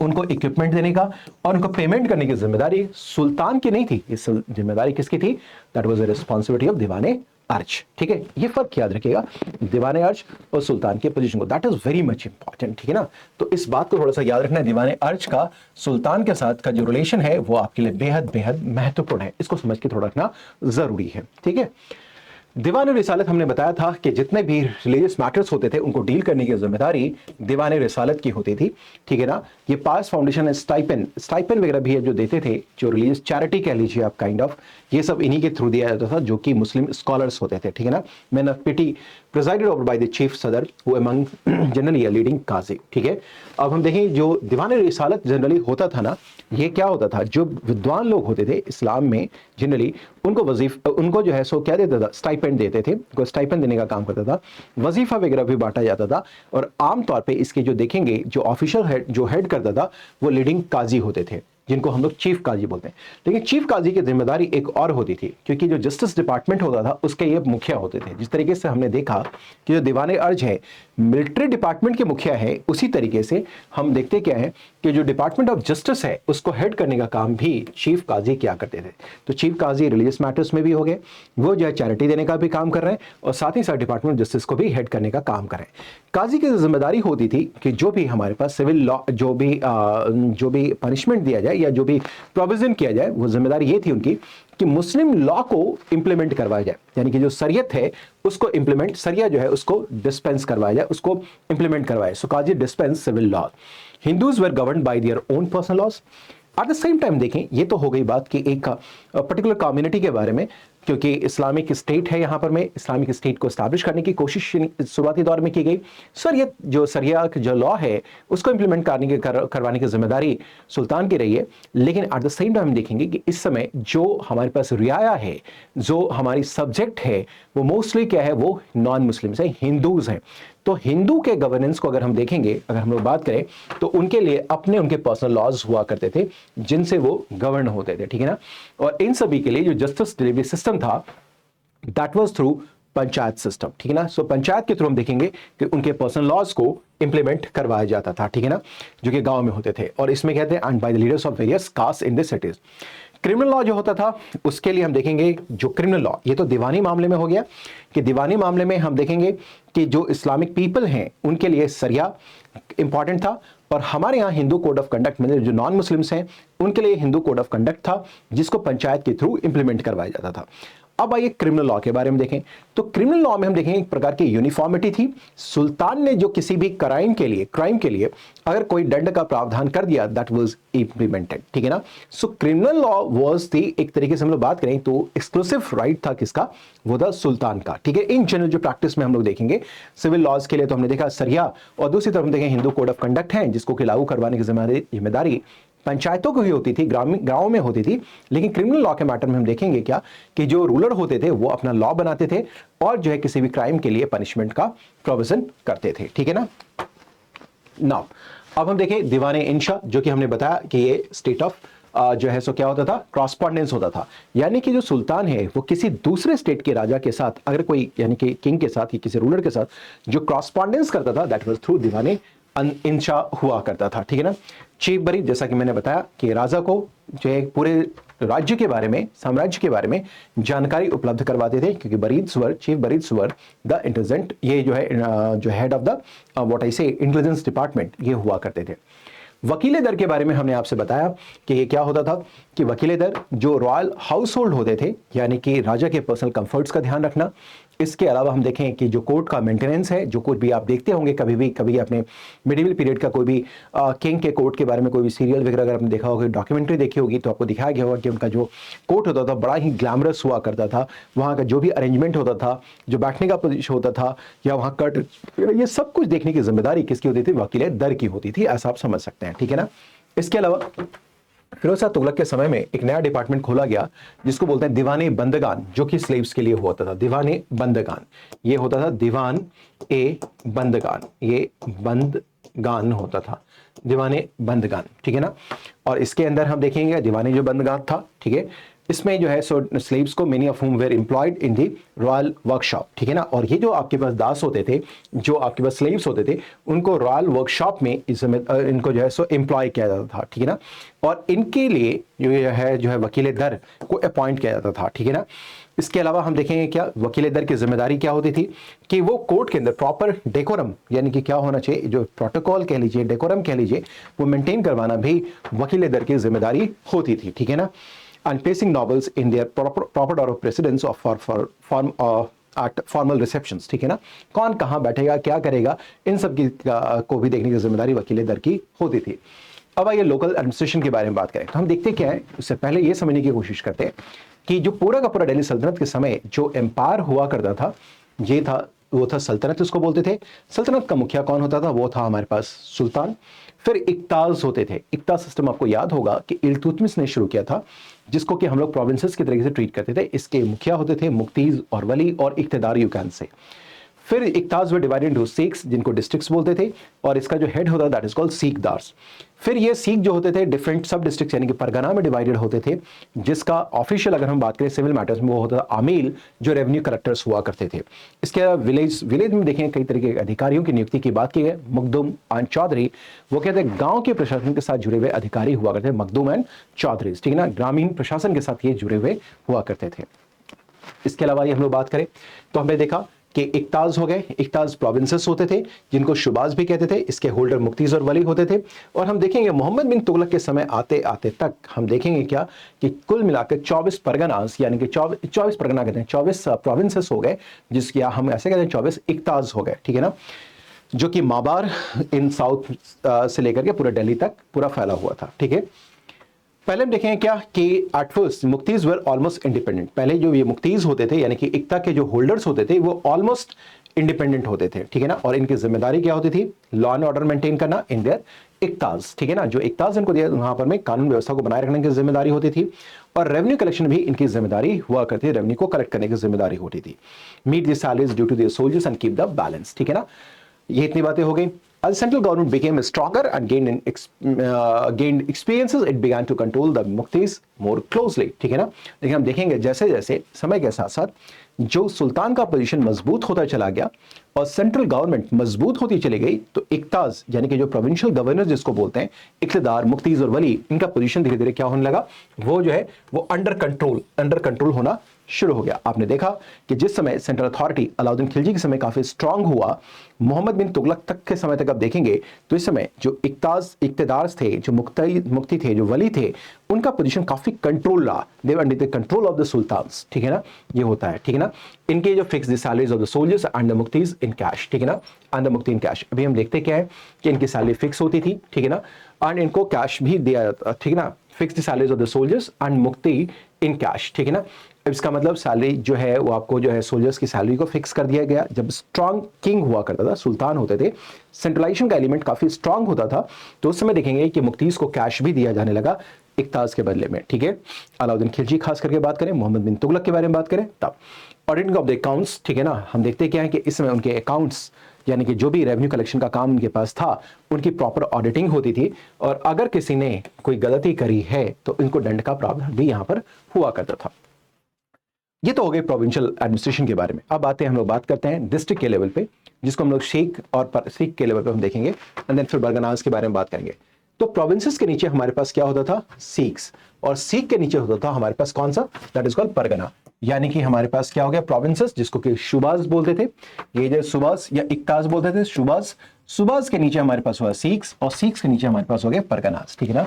S1: उनको इक्विपमेंट देने का और उनको पेमेंट करने की जिम्मेदारी सुल्तान की नहीं थी, ये जिम्मेदारी किसकी थी, that was the responsibility of दीवाने अर्ज, ठीक है। ये फर्क याद रखिएगा दीवाने अर्ज और सुल्तान के पोजीशन को, that is very much important, ठीक है ना। तो इस बात को थोड़ा सा याद रखना है, दीवाने अर्ज का सुल्तान के साथ का जो रिलेशन है वो आपके लिए बेहद बेहद महत्वपूर्ण है, इसको समझ के थोड़ा रखना जरूरी है, ठीक है। दीवान रिसालत हमने बताया था कि जितने भी रिलीजियस मैटर्स होते थे उनको डील करने की जिम्मेदारी दीवान रिसालत की होती थी, ठीक है ना। ये पास फाउंडेशन स्टाइपेंड वगैरह भी है जो देते थे, जो रिलीजियस चैरिटी कह लीजिए आप काइंड ऑफ, ये सब इन्हीं के थ्रू दिया जाता था जो कि मुस्लिम स्कॉलर्स होते थे, ठीक है ना। Man of piety presided over by the chief सदर who among generally a leading काजी, ठीक है। अब हम देखें जो दीवान रिसालत जनरली होता था ना, ये क्या होता था, जो विद्वान लोग होते थे इस्लाम में जनरली उनको जो है सो क्या देता था, स्टाइपेंड देते थे, उनको स्टाइपेंड देने का काम करता था, वजीफा वगैरह भी बांटा जाता था। और आमतौर पे इसके जो देखेंगे जो ऑफिशियल हेड जो हेड करता था वो लीडिंग काजी होते थे, जिनको हम लोग चीफ काजी बोलते हैं। लेकिन चीफ काजी की जिम्मेदारी एक और होती थी, क्योंकि जो जस्टिस डिपार्टमेंट होता था उसके ये मुखिया होते थे। जिस तरीके से हमने देखा कि जो दीवान अर्ज है मिलिट्री डिपार्टमेंट के मुखिया है, उसी तरीके से हम देखते क्या है कि जो डिपार्टमेंट ऑफ जस्टिस है उसको हेड करने का काम भी चीफ काजी किया करते थे। तो चीफ काजी रिलीजियस मैटर्स में भी हो गए, वो जो है चैरिटी देने का भी काम कर रहे हैं और साथ ही साथ डिपार्टमेंट ऑफ जस्टिस को भी हेड करने का काम कर रहे हैं। काजी की जिम्मेदारी होती थी कि जो भी हमारे पास सिविल लॉ, जो भी पनिशमेंट दिया जाए या जो भी प्रोविजन किया जाए, वो जिम्मेदारी ये थी उनकी कि मुस्लिम लॉ को इंप्लीमेंट करवाया जाए, यानी कि जो शरीयत है उसको इंप्लीमेंट, शरिया जो है उसको डिस्पेंस करवाया जाए, उसको इंप्लीमेंट करवाए। सो काजी dispense civil law. Hindus were governed by their own personal laws. At the same time देखें, ये तो हो गई बात कि एक पर्टिकुलर कम्युनिटी के बारे में, क्योंकि इस्लामिक स्टेट है यहाँ पर में इस्लामिक स्टेट को एस्टैब्लिश करने की कोशिश शुरुआती दौर में की गई। शरीयत जो शरिया जो लॉ है उसको इंप्लीमेंट करवाने की जिम्मेदारी सुल्तान की रही है। लेकिन एट द सेम टाइम देखेंगे कि इस समय जो हमारे पास रियाया है, जो हमारी सब्जेक्ट है, वो मोस्टली क्या है, वो नॉन मुस्लिम्स है, हिंदूज हैं। तो हिंदू के गवर्नेंस को अगर हम देखेंगे, अगर हम लोग बात करें, तो उनके लिए अपने उनके पर्सनल लॉज हुआ करते थे जिनसे वो गवर्न होते थे, ठीक है ना। और इन सभी के लिए जो जस्टिस डिलीवरी सिस्टम था that was through panchayat system, ठीक है ना। सो पंचायत के थ्रू हम देखेंगे कि उनके पर्सनल लॉज को इंप्लीमेंट करवाया जाता था, ठीक है ना, जो कि गांव में होते थे। और इसमें कहते हैं and by the leaders of various caste in this cities. Criminal law जो होता था उसके लिए हम देखेंगे जो क्रिमिनल लॉ, ये तो दीवानी मामले में हो गया कि दीवानी मामले में हम देखेंगे कि जो इस्लामिक पीपल हैं उनके लिए सरिया इंपॉर्टेंट था, और हमारे यहाँ हिंदू कोड ऑफ कंडक्ट में जो नॉन मुस्लिम्स हैं उनके लिए हिंदू कोड ऑफ कंडक्ट था, जिसको पंचायत के थ्रू इंप्लीमेंट करवाया जाता था। अब आइए क्रिमिनल लॉ के बारे में देखें। तो क्रिमिनल लॉ में हम देखेंगे एक प्रकार की यूनिफॉर्मिटी थी। सुल्तान ने जो किसी भी क्राइम के लिए अगर कोई दंड का प्रावधान कर दिया दैट वाज इंप्लीमेंटेड, ठीक है ना। सो क्रिमिनल लॉ वाज थी, एक तरीके से हम लोग बात करें तो एक्सक्लूसिव राइट था किसका, वो था सुल्तान का, ठीक है। इन जनरल जो प्रैक्टिस में हम लोग देखेंगे सिविल लॉज के लिए तो हमने देखा सरिया, और दूसरी तरफ हम देखें हिंदू कोड ऑफ कंडक्ट है जिसको कि लागू करवाने की जिम्मेदारी पंचायतों को ही होती थी, गांवों में होती थी। लेकिन क्रिमिनल लॉ के मैटर में हम देखेंगे क्या कि जो रूलर होते थे वो अपना लॉ बनाते थे और जो है किसी भी क्राइम के लिए पनिशमेंट का प्रोविजन करते थे, ठीक है ना। नाउ अब हम देखें दीवाने इंशा, जो कि हमने बताया कि ये स्टेट ऑफ जो है सो क्या होता था, क्रॉसपॉन्डेंस होता था। यानी कि जो सुल्तान है वो किसी दूसरे स्टेट के राजा के साथ, अगर कोई यानी कि किंग के साथ या किसी रूलर के साथ जो क्रॉसपॉन्डेंस करता था दैट वाज थ्रू दीवाने इंशा हुआ करता था, ठीक है ना। चीफ बरीद, जैसा कि मैंने बताया कि राजा को जो है पूरे राज्य के बारे में, साम्राज्य के बारे में जानकारी उपलब्ध करवाते थे, क्योंकि बरीद्स वर, चीफ बरीद्स वर द इंटेलिजेंट, ये जो है जो head of the what I से इंटेलिजेंस डिपार्टमेंट, ये हुआ करते थे। वकीले दर के बारे में हमने आपसे बताया कि ये क्या होता था कि वकीले दर जो रॉयल हाउस होल्ड होते थे, यानी कि राजा के पर्सनल कंफर्ट्स का ध्यान रखना। इसके अलावा हम देखें कि जो कोर्ट का मेंटेनेंस है, जो कुछ भी आप देखते होंगे कभी अपने मिडिवल पीरियड का कोई भी किंग के कोर्ट के बारे में कोई भी सीरियल वगैरह अगर आपने देखा होगा, डॉक्यूमेंट्री देखी होगी, तो आपको दिखाया गया होगा कि उनका जो कोर्ट होता था बड़ा ही ग्लैमरस हुआ करता था। वहाँ का जो भी अरेंजमेंट होता था, जो बैठने का पोजीशन होता था, या वहाँ कट, ये सब कुछ देखने की जिम्मेदारी किसकी होती थी, वकील दर की होती थी, ऐसा आप समझ सकते हैं, ठीक है ना। इसके अलावा फिरोज शाह तुगलक के समय में एक नया डिपार्टमेंट खोला गया जिसको बोलते हैं दीवाने बंदगान, जो कि स्लेव्स के लिए होता था। दीवाने बंदगान, ये होता था दीवान ए बंदगान, ये बंदगान होता था, दीवाने बंदगान, ठीक है ना। और इसके अंदर हम देखेंगे दीवाने जो बंदगान था, ठीक है, इसमें जो है सो स्लेव्स को many of whom were employed in the royal workshop, ठीक है ना। और ये जो आपके पास दास होते थे, जो आपके पास स्लेव्स होते थे, उनको रॉयल वर्कशॉप में इनको जो है सो एम्प्लॉय किया जाता था, ठीक है ना। और इनके लिए जो है वकील दर को अपॉइंट किया जाता था, ठीक है ना। इसके अलावा हम देखेंगे क्या वकील दर की जिम्मेदारी क्या होती थी कि वो कोर्ट के अंदर प्रॉपर डेकोरम, यानी कि क्या होना चाहिए, जो प्रोटोकॉल कह लीजिए, डेकोरम कह लीजिए, वो मेंटेन करवाना भी वकील दर की जिम्मेदारी होती थी, ठीक है ना। And placing novels in their proper order of precedence of at formal receptions, ठीक है ना। कौन कहाँ बैठेगा, क्या करेगा, इन सब की को भी देखने की जिम्मेदारी वकील दर की होती थी। अब आइए लोकल एडमिनिस्ट्रेशन के बारे में बात करें तो हम देखते क्या है, उससे पहले ये समझने की कोशिश करते हैं कि जो पूरा का पूरा दिल्ली सल्तनत के समय जो एम्पायर हुआ करता था, ये था, वो था सल्तनत उसको बोलते थे। सल्तनत का मुखिया कौन होता था, वो था हमारे पास सुल्तान। फिर इक्ताज होते थे। इक्ता सिस्टम आपको याद होगा कि इल्तुतमिश ने शुरू किया था, जिसको कि हम लोग प्रोविंसेस की तरीके से ट्रीट करते थे। इसके मुखिया होते थे मुक्तीज और वली और इक्तदार युकान से। फिर इक्ताज वर डिवाइडेड इनटू सीक्स, जिनको डिस्ट्रिक्ट्स बोलते थे, और इसका जो हेड होता दैट इज कॉल्ड सीकदार्स। फिर ये सीख जो होते थे डिफरेंट सब डिस्ट्रिक्ट यानी कि परगना में डिवाइडेड होते थे, जिसका ऑफिशियल अगर हम बात करें सिविल मैटर्स में वो होता था आमील, जो रेवेन्यू कलेक्टर्स हुआ करते थे। इसके अलावा विलेज में देखें कई तरीके के अधिकारियों की नियुक्ति की बात की है। मखदूम एंड चौधरी वो कहते हैं गांव के प्रशासन के साथ जुड़े हुए अधिकारी हुआ करते थे, मखदूम एंड चौधरी, ठीक है ना, ग्रामीण प्रशासन के साथ ये जुड़े हुए हुआ करते थे। इसके अलावा ये हम लोग बात करें तो हमने देखा कि इक्ताज हो गए, इक्ताज प्रोविंसेस होते थे जिनको शुबाज भी कहते थे, इसके होल्डर मुक्तीज और वली होते थे। और हम देखेंगे मोहम्मद बिन तुगलक के समय आते आते तक हम देखेंगे क्या कि कुल मिलाकर 24 परगनास यानी कि 24 परगना कहते हैं, 24 प्रोविंसेस हो गए, जिसकी हम ऐसे कहते हैं 24 इक्ताज हो गए, ठीक है ना, जो कि माबार इन साउथ से लेकर के पूरा दिल्ली तक पूरा फैला हुआ था, ठीक है। पहले हम देखेंगे क्या कि एट फर्स्ट मुक्तीज वर ऑलमोस्ट इंडिपेंडेंट। पहले जो ये मुक्तीज होते थे यानी कि इक्ता के जो होल्डर्स होते थे वो ऑलमोस्ट इंडिपेंडेंट होते थे, ठीक है ना, और इनकी जिम्मेदारी क्या होती थी, लॉ एंड ऑर्डर मेंटेन करना इन देयर इक्ताज, ठीक है ना, जो इक्ताज इनको दिया वहां पर में कानून व्यवस्था को बनाए रखने की जिम्मेदारी होती थी, और रेवेन्यू कलेक्शन भी इनकी जिम्मेदारी हुआ करती थी, रेवेन्यू को कलेक्ट करने की जिम्मेदारी होती थी। Meet the salaries due to the soldiers and keep the balance, ठीक है ना, ये इतनी बातें हो गई। As the central government became stronger and gained experiences, it began to control the muktis more closely, ठीक है ना। लेकिन हम देखेंगे जैसे जैसे समय के साथ साथ जो सुल्तान का पोजीशन मजबूत होता चला गया और सेंट्रल गवर्नमेंट मजबूत होती चली गई, तो इक्ताज यानी कि जो प्रोविंशियल गवर्नर जिसको बोलते हैं, इख्तिदार, मुक्तीज और वली, इनका पोजीशन धीरे धीरे क्या होने लगा, वो जो है वो अंडर कंट्रोल होना शुरू हो गया। आपने देखा कि जिस समय सेंट्रल अथॉरिटी अलाउद्दीन खिलजी के समय काफी स्ट्रांग हुआ, मोहम्मद बिन तुगलक तक के समय तक आप देखेंगे तो इस समय जो इक्तदार थे, जो मुक्ति थे, जो वली थे, उनका पोजीशन काफी कंट्रोल रहा, they were under the control of the sultans, ठीक है ना, ये होता है, ठीक है ना। इनके जो fix the salaries of the soldiers and the मुक्तीज इन कैश, ठीक है ना, एंड द मुक्ति इन कैश। अभी हम देखते क्या है कि इनकी सैलरी फिक्स होती थी, ठीक है ना, एंड इनको कैश भी दिया जाता, ठीक है ना, fix the salaries of the soldiers and मुक्ति इन कैश, ठीक है ना। इसका मतलब सैलरी जो है वो आपको जो है सोल्जर्स की सैलरी को फिक्स कर दिया गया। जब स्ट्रांग किंग हुआ करता था, सुल्तान होते थे, सेंट्रलाइजेशन का एलिमेंट काफी स्ट्रांग होता था, तो उस समय देखेंगे कि मुक्तीज को कैश भी दिया जाने लगा इक्ताज के बदले में, ठीक है। अलाउद्दीन खिलजी खास करके बात करें, मोहम्मद बिन तुगलक के बारे में बात करें तब ऑडिटिंग ऑफ द अकाउंट्स, ठीक है ना, हम देखते क्या है कि इस समय उनके अकाउंट्स यानी कि जो भी रेवेन्यू कलेक्शन का काम उनके पास था उनकी प्रॉपर ऑडिटिंग होती थी, और अगर किसी ने कोई गलती करी है तो इनको दंड का प्रावधान भी यहाँ पर हुआ करता था। ये तो हो गए प्रोविंशियल एडमिनिस्ट्रेशन के बारे में। अब आते हैं हम लोग बात करते हैं डिस्ट्रिक्ट के लेवल पे, जिसको हम लोग शेख और सीख के लेवल पे हम देखेंगे, एंड देन फिर बरगनास के बारे में बात करेंगे। तो प्रोविंसेस के नीचे हमारे पास क्या होता था, सीख्स, और सीख के नीचे होता था हमारे पास कौन सा, दैट इज कॉल्ड परगना। यानी कि हमारे पास क्या हो गया, प्रोविंसेस जिसको कि शुबाज बोलते थे, ये जो सुबाज या इक्ताज बोलते थे, सुबाज के नीचे हमारे पास हुआ सीख्स, और सीख्स के नीचे हमारे पास हो गया परगनास, ठीक है ना।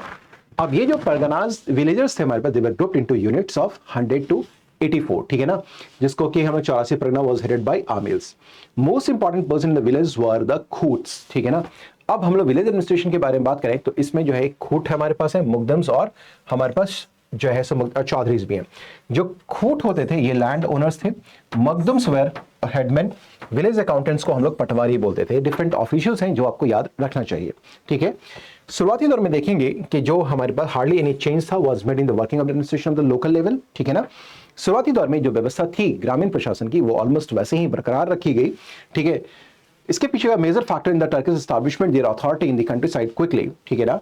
S1: अब ये जो परगनास विलेजर्स थे हमारे पास, they were grouped into units of 100 to 84, ठीक है ना, जिसको कि हमें 84 परगना वाज हेडेड बाय आमिल्स। Most important person in the village were the खूट्स, ठीक है ना। अब हम लोग विलेज एडमिनिस्ट्रेशन के बारे में बात करें तो इसमें जो है एक खूट हमारे पास है, मुकदम्स, और हमारे पास जो है चौधरीज भी हैं। जो खूट होते थे ये लैंड ओनर्स थे, मकदम्स वर हेडमैन, विलेज अकाउंटेंट्स को हम लोग पटवारी बोलते थे। डिफरेंट ऑफिशियल्स हैं जो आपको याद रखना चाहिए, ठीक है। शुरुआती दौर में देखेंगे कि जो हमारे पास हार्डली एनी चेंज था was made in the working of the administration of the local level, ठीक है ना। शुरुआती दौर में जो व्यवस्था थी ग्रामीण प्रशासन की वो ऑलमोस्ट वैसे ही बरकरार रखी गई, ठीक है। इसके पीछे का major factor in the Turkish establishment their authority in the countryside quickly, ठीक है ना,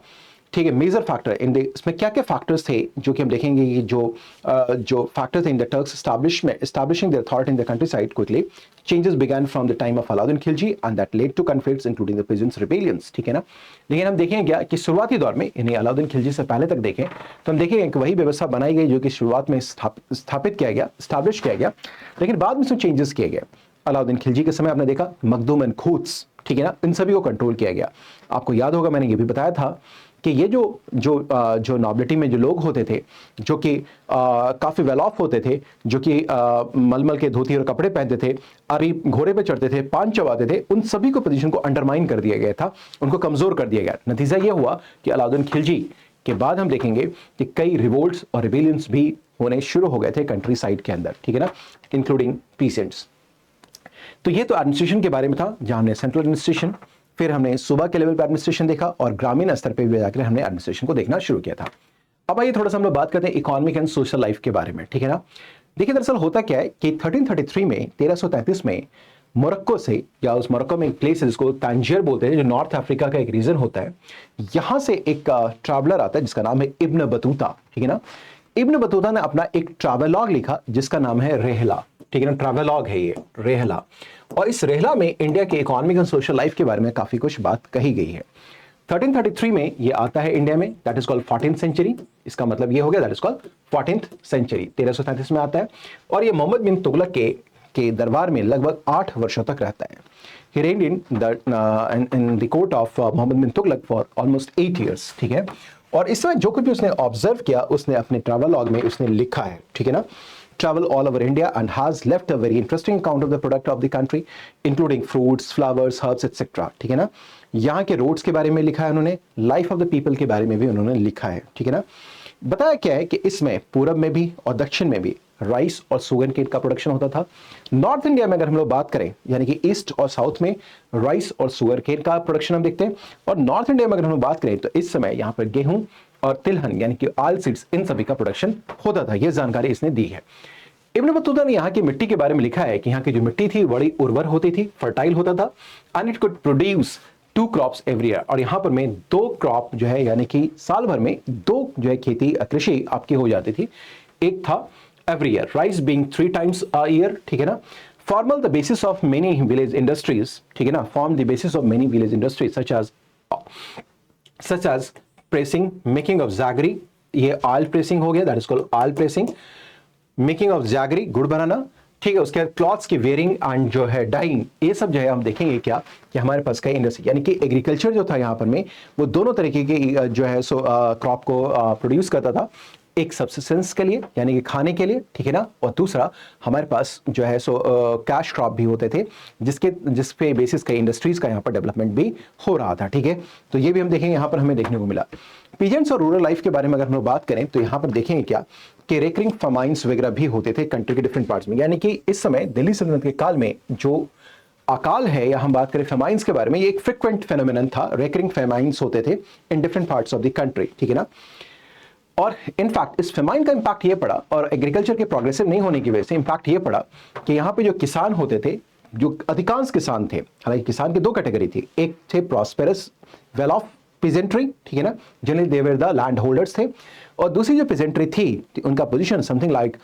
S1: ठीक है। मेजर फैक्टर इन द, इसमें क्या क्या फैक्टर्स थे जो कि हम देखेंगे कि जो फैक्टर थे in the Turks establishing their authority in the countryside quickly, changes began from the time of Alauddin Khilji and that led to conflicts including the peasants rebellions, ठीक है ना। लेकिन हम देखेंगे क्या कि शुरुआती दौर में, यानी अलाउद्दीन खिलजी से पहले तक देखें तो हम देखेंगे कि वही व्यवस्था बनाई गई जो कि शुरुआत में स्थापित किया गया, एस्टैब्लिश किया गया, लेकिन बाद में उसमें चेंजेस किए गए। अलाउद्दीन खिलजी के समय आपने देखा मखदूम एंड खूट्स, ठीक है ना, इन सभी को कंट्रोल किया गया। आपको याद होगा मैंने ये भी बताया था कि ये जो नॉबिलिटी में जो लोग होते थे जो कि काफ़ी वेल ऑफ होते थे, जो कि मलमल के धोती और कपड़े पहनते थे, अभी घोड़े पे चढ़ते थे, पान चबाते थे, उन सभी को पोजीशन को अंडरमाइन कर दिया गया था, उनको कमज़ोर कर दिया गया। नतीजा ये हुआ कि अलाउद्दीन खिलजी के बाद हम देखेंगे कि कई रिवोल्ट्स और रिबेलियंस भी होने शुरू हो गए थे कंट्री साइड के अंदर, ठीक है ना, इंक्लूडिंग पीसेंट्स। तो ये तो एडमिनिस्ट्रेशन के बारे में था, जहां हमने सेंट्रल एडमिनिस्ट्रेशन, फिर हमने सूबा के लेवल पर एडमिनिस्ट्रेशन देखा, और ग्रामीण स्तर पे भी जाकर हमने एडमिनिस्ट्रेशन को देखना शुरू किया था। अब आइए थोड़ा सा हम लोग बात करते हैं इकोनॉमिक एंड सोशल लाइफ के बारे में, ठीक है ना। देखिए दरअसल होता क्या है कि 1333 में 1333 में मोरक्को से, या उस मोरक्को में एक प्लेस है जिसको तांजियर बोलते हैं, जो नॉर्थ अफ्रीका का एक रीजन होता है, यहां से एक ट्रैवलर आता है जिसका नाम है इब्न बतूता, ठीक है ना। इब्न बतूता ने अपना एक ट्रैवलॉग लिखा जिसका नाम है रेहला, ठीक है ना, ट्रैवलॉग है ये रेहला। और इस रेहला में इंडिया के इकोनॉमिक एंड सोशल लाइफ के बारे में काफी कुछ बात कही गई है। 1333 में ये आता है इंडिया में, that is called 14th century. इसका मतलब ये हो गया that is called 14th century, 1337 में आता है। और ये मोहम्मद बिन तुगलक के दरबार में लगभग 8 वर्षों तक रहता है। He reigned in the court of Mohammad bin Tughlaq for almost 8 years, ठीक है। और इसमें जो कुछ भी उसने ऑब्जर्व किया उसने अपने ट्रैवलॉग में उसने लिखा है, ठीक है ना। Travel all over India and has left a very interesting account of the product of the country, including fruits, flowers, herbs, etc. ठीक है ना। यहाँ के रोड्स के बारे में लिखा है उन्होंने, लाइफ ऑफ द पीपल के बारे में भी उन्होंने लिखा है, ठीक है ना। बताया क्या है कि इसमें पूरब में भी और दक्षिण में भी राइस और सुगर केन का प्रोडक्शन होता था। नॉर्थ इंडिया में अगर हम लोग बात करें, यानी कि ईस्ट और साउथ में राइस और सुगर केन का प्रोडक्शन हम देखते हैं। और नॉर्थ इंडिया में अगर हम लोग बात करें तो इस समय यहाँ पर गेहूं और तिलहन यानी कि ऑयल सीड्स, इन सभी का प्रोडक्शन होता था। यह जानकारी इसने दी है। इब्न बतूता ने यहाँ की मिट्टी के बारे में लिखा है कि यहाँ की जो मिट्टी थी बड़ी उर्वर होती थी, फर्टाइल होता था, and it could produce 2 crops every year. और यहाँ पर में 2 क्रॉप जो है, यानी कि साल भर में 2 जो है खेती कृषि आपकी हो जाती थी। एक था every year, rice being 3 times a year, ठीक है ना। Formal the basis of many village industries, ठीक है ना, form the basis of many village industries such as pressing, making of jaggery, ये ऑयल प्रेसिंग हो गया, that is called oil pressing, making of jaggery, गुड़ बनाना, ठीक है। उसके बाद क्लॉथ्स की वेयरिंग एंड जो है डाइंग, ये सब जो है हम देखेंगे क्या कि हमारे पास कई इंडस्ट्री, यानी कि एग्रीकल्चर जो था यहाँ पर में वो दोनों तरीके की जो है सो क्रॉप को प्रोड्यूस करता था। एक सब्सिस्टेंस के लिए यानी कि खाने के लिए, ठीक है ना, और दूसरा हमारे पास जो है सो कैश क्रॉप भी होते थे जिस पे बेसिस कई इंडस्ट्रीज का यहाँ पर डेवलपमेंट भी हो रहा था, ठीक है। तो ये भी हम देखेंगे, यहाँ पर हमें देखने को मिला। पीजेंट्स और रूरल लाइफ के बारे में अगर हम लोग बात करें तो यहाँ पर देखेंगे क्या कि रेकरिंग फमाइंस वगैरह भी होते थे कंट्री के डिफरेंट पार्ट्स में। यानी कि इस समय दिल्ली सल्तनत के काल में जो अकाल है, या हम बात करें फेमाइंस के बारे में, ये एक फ्रिक्वेंट फेनोमेनन था। रेकरिंग फेमाइंस होते थे in different parts of the country, ठीक है ना। और इनफैक्ट इस फेमाइन का इंपैक्ट ये पड़ा, और एग्रीकल्चर के प्रोग्रेसिव नहीं होने की वजह से इंपैक्ट ये पड़ा कि यहाँ पे जो किसान होते थे, जो अधिकांश किसान थे, हालांकि किसान की 2 कैटेगरी थी, एक थे प्रॉस्पेरस वेल ऑफ पीजेंट्री, ठीक है ना, generally they were the land holders थे, और दूसरी जो पीजेंट्री थी उनका position something like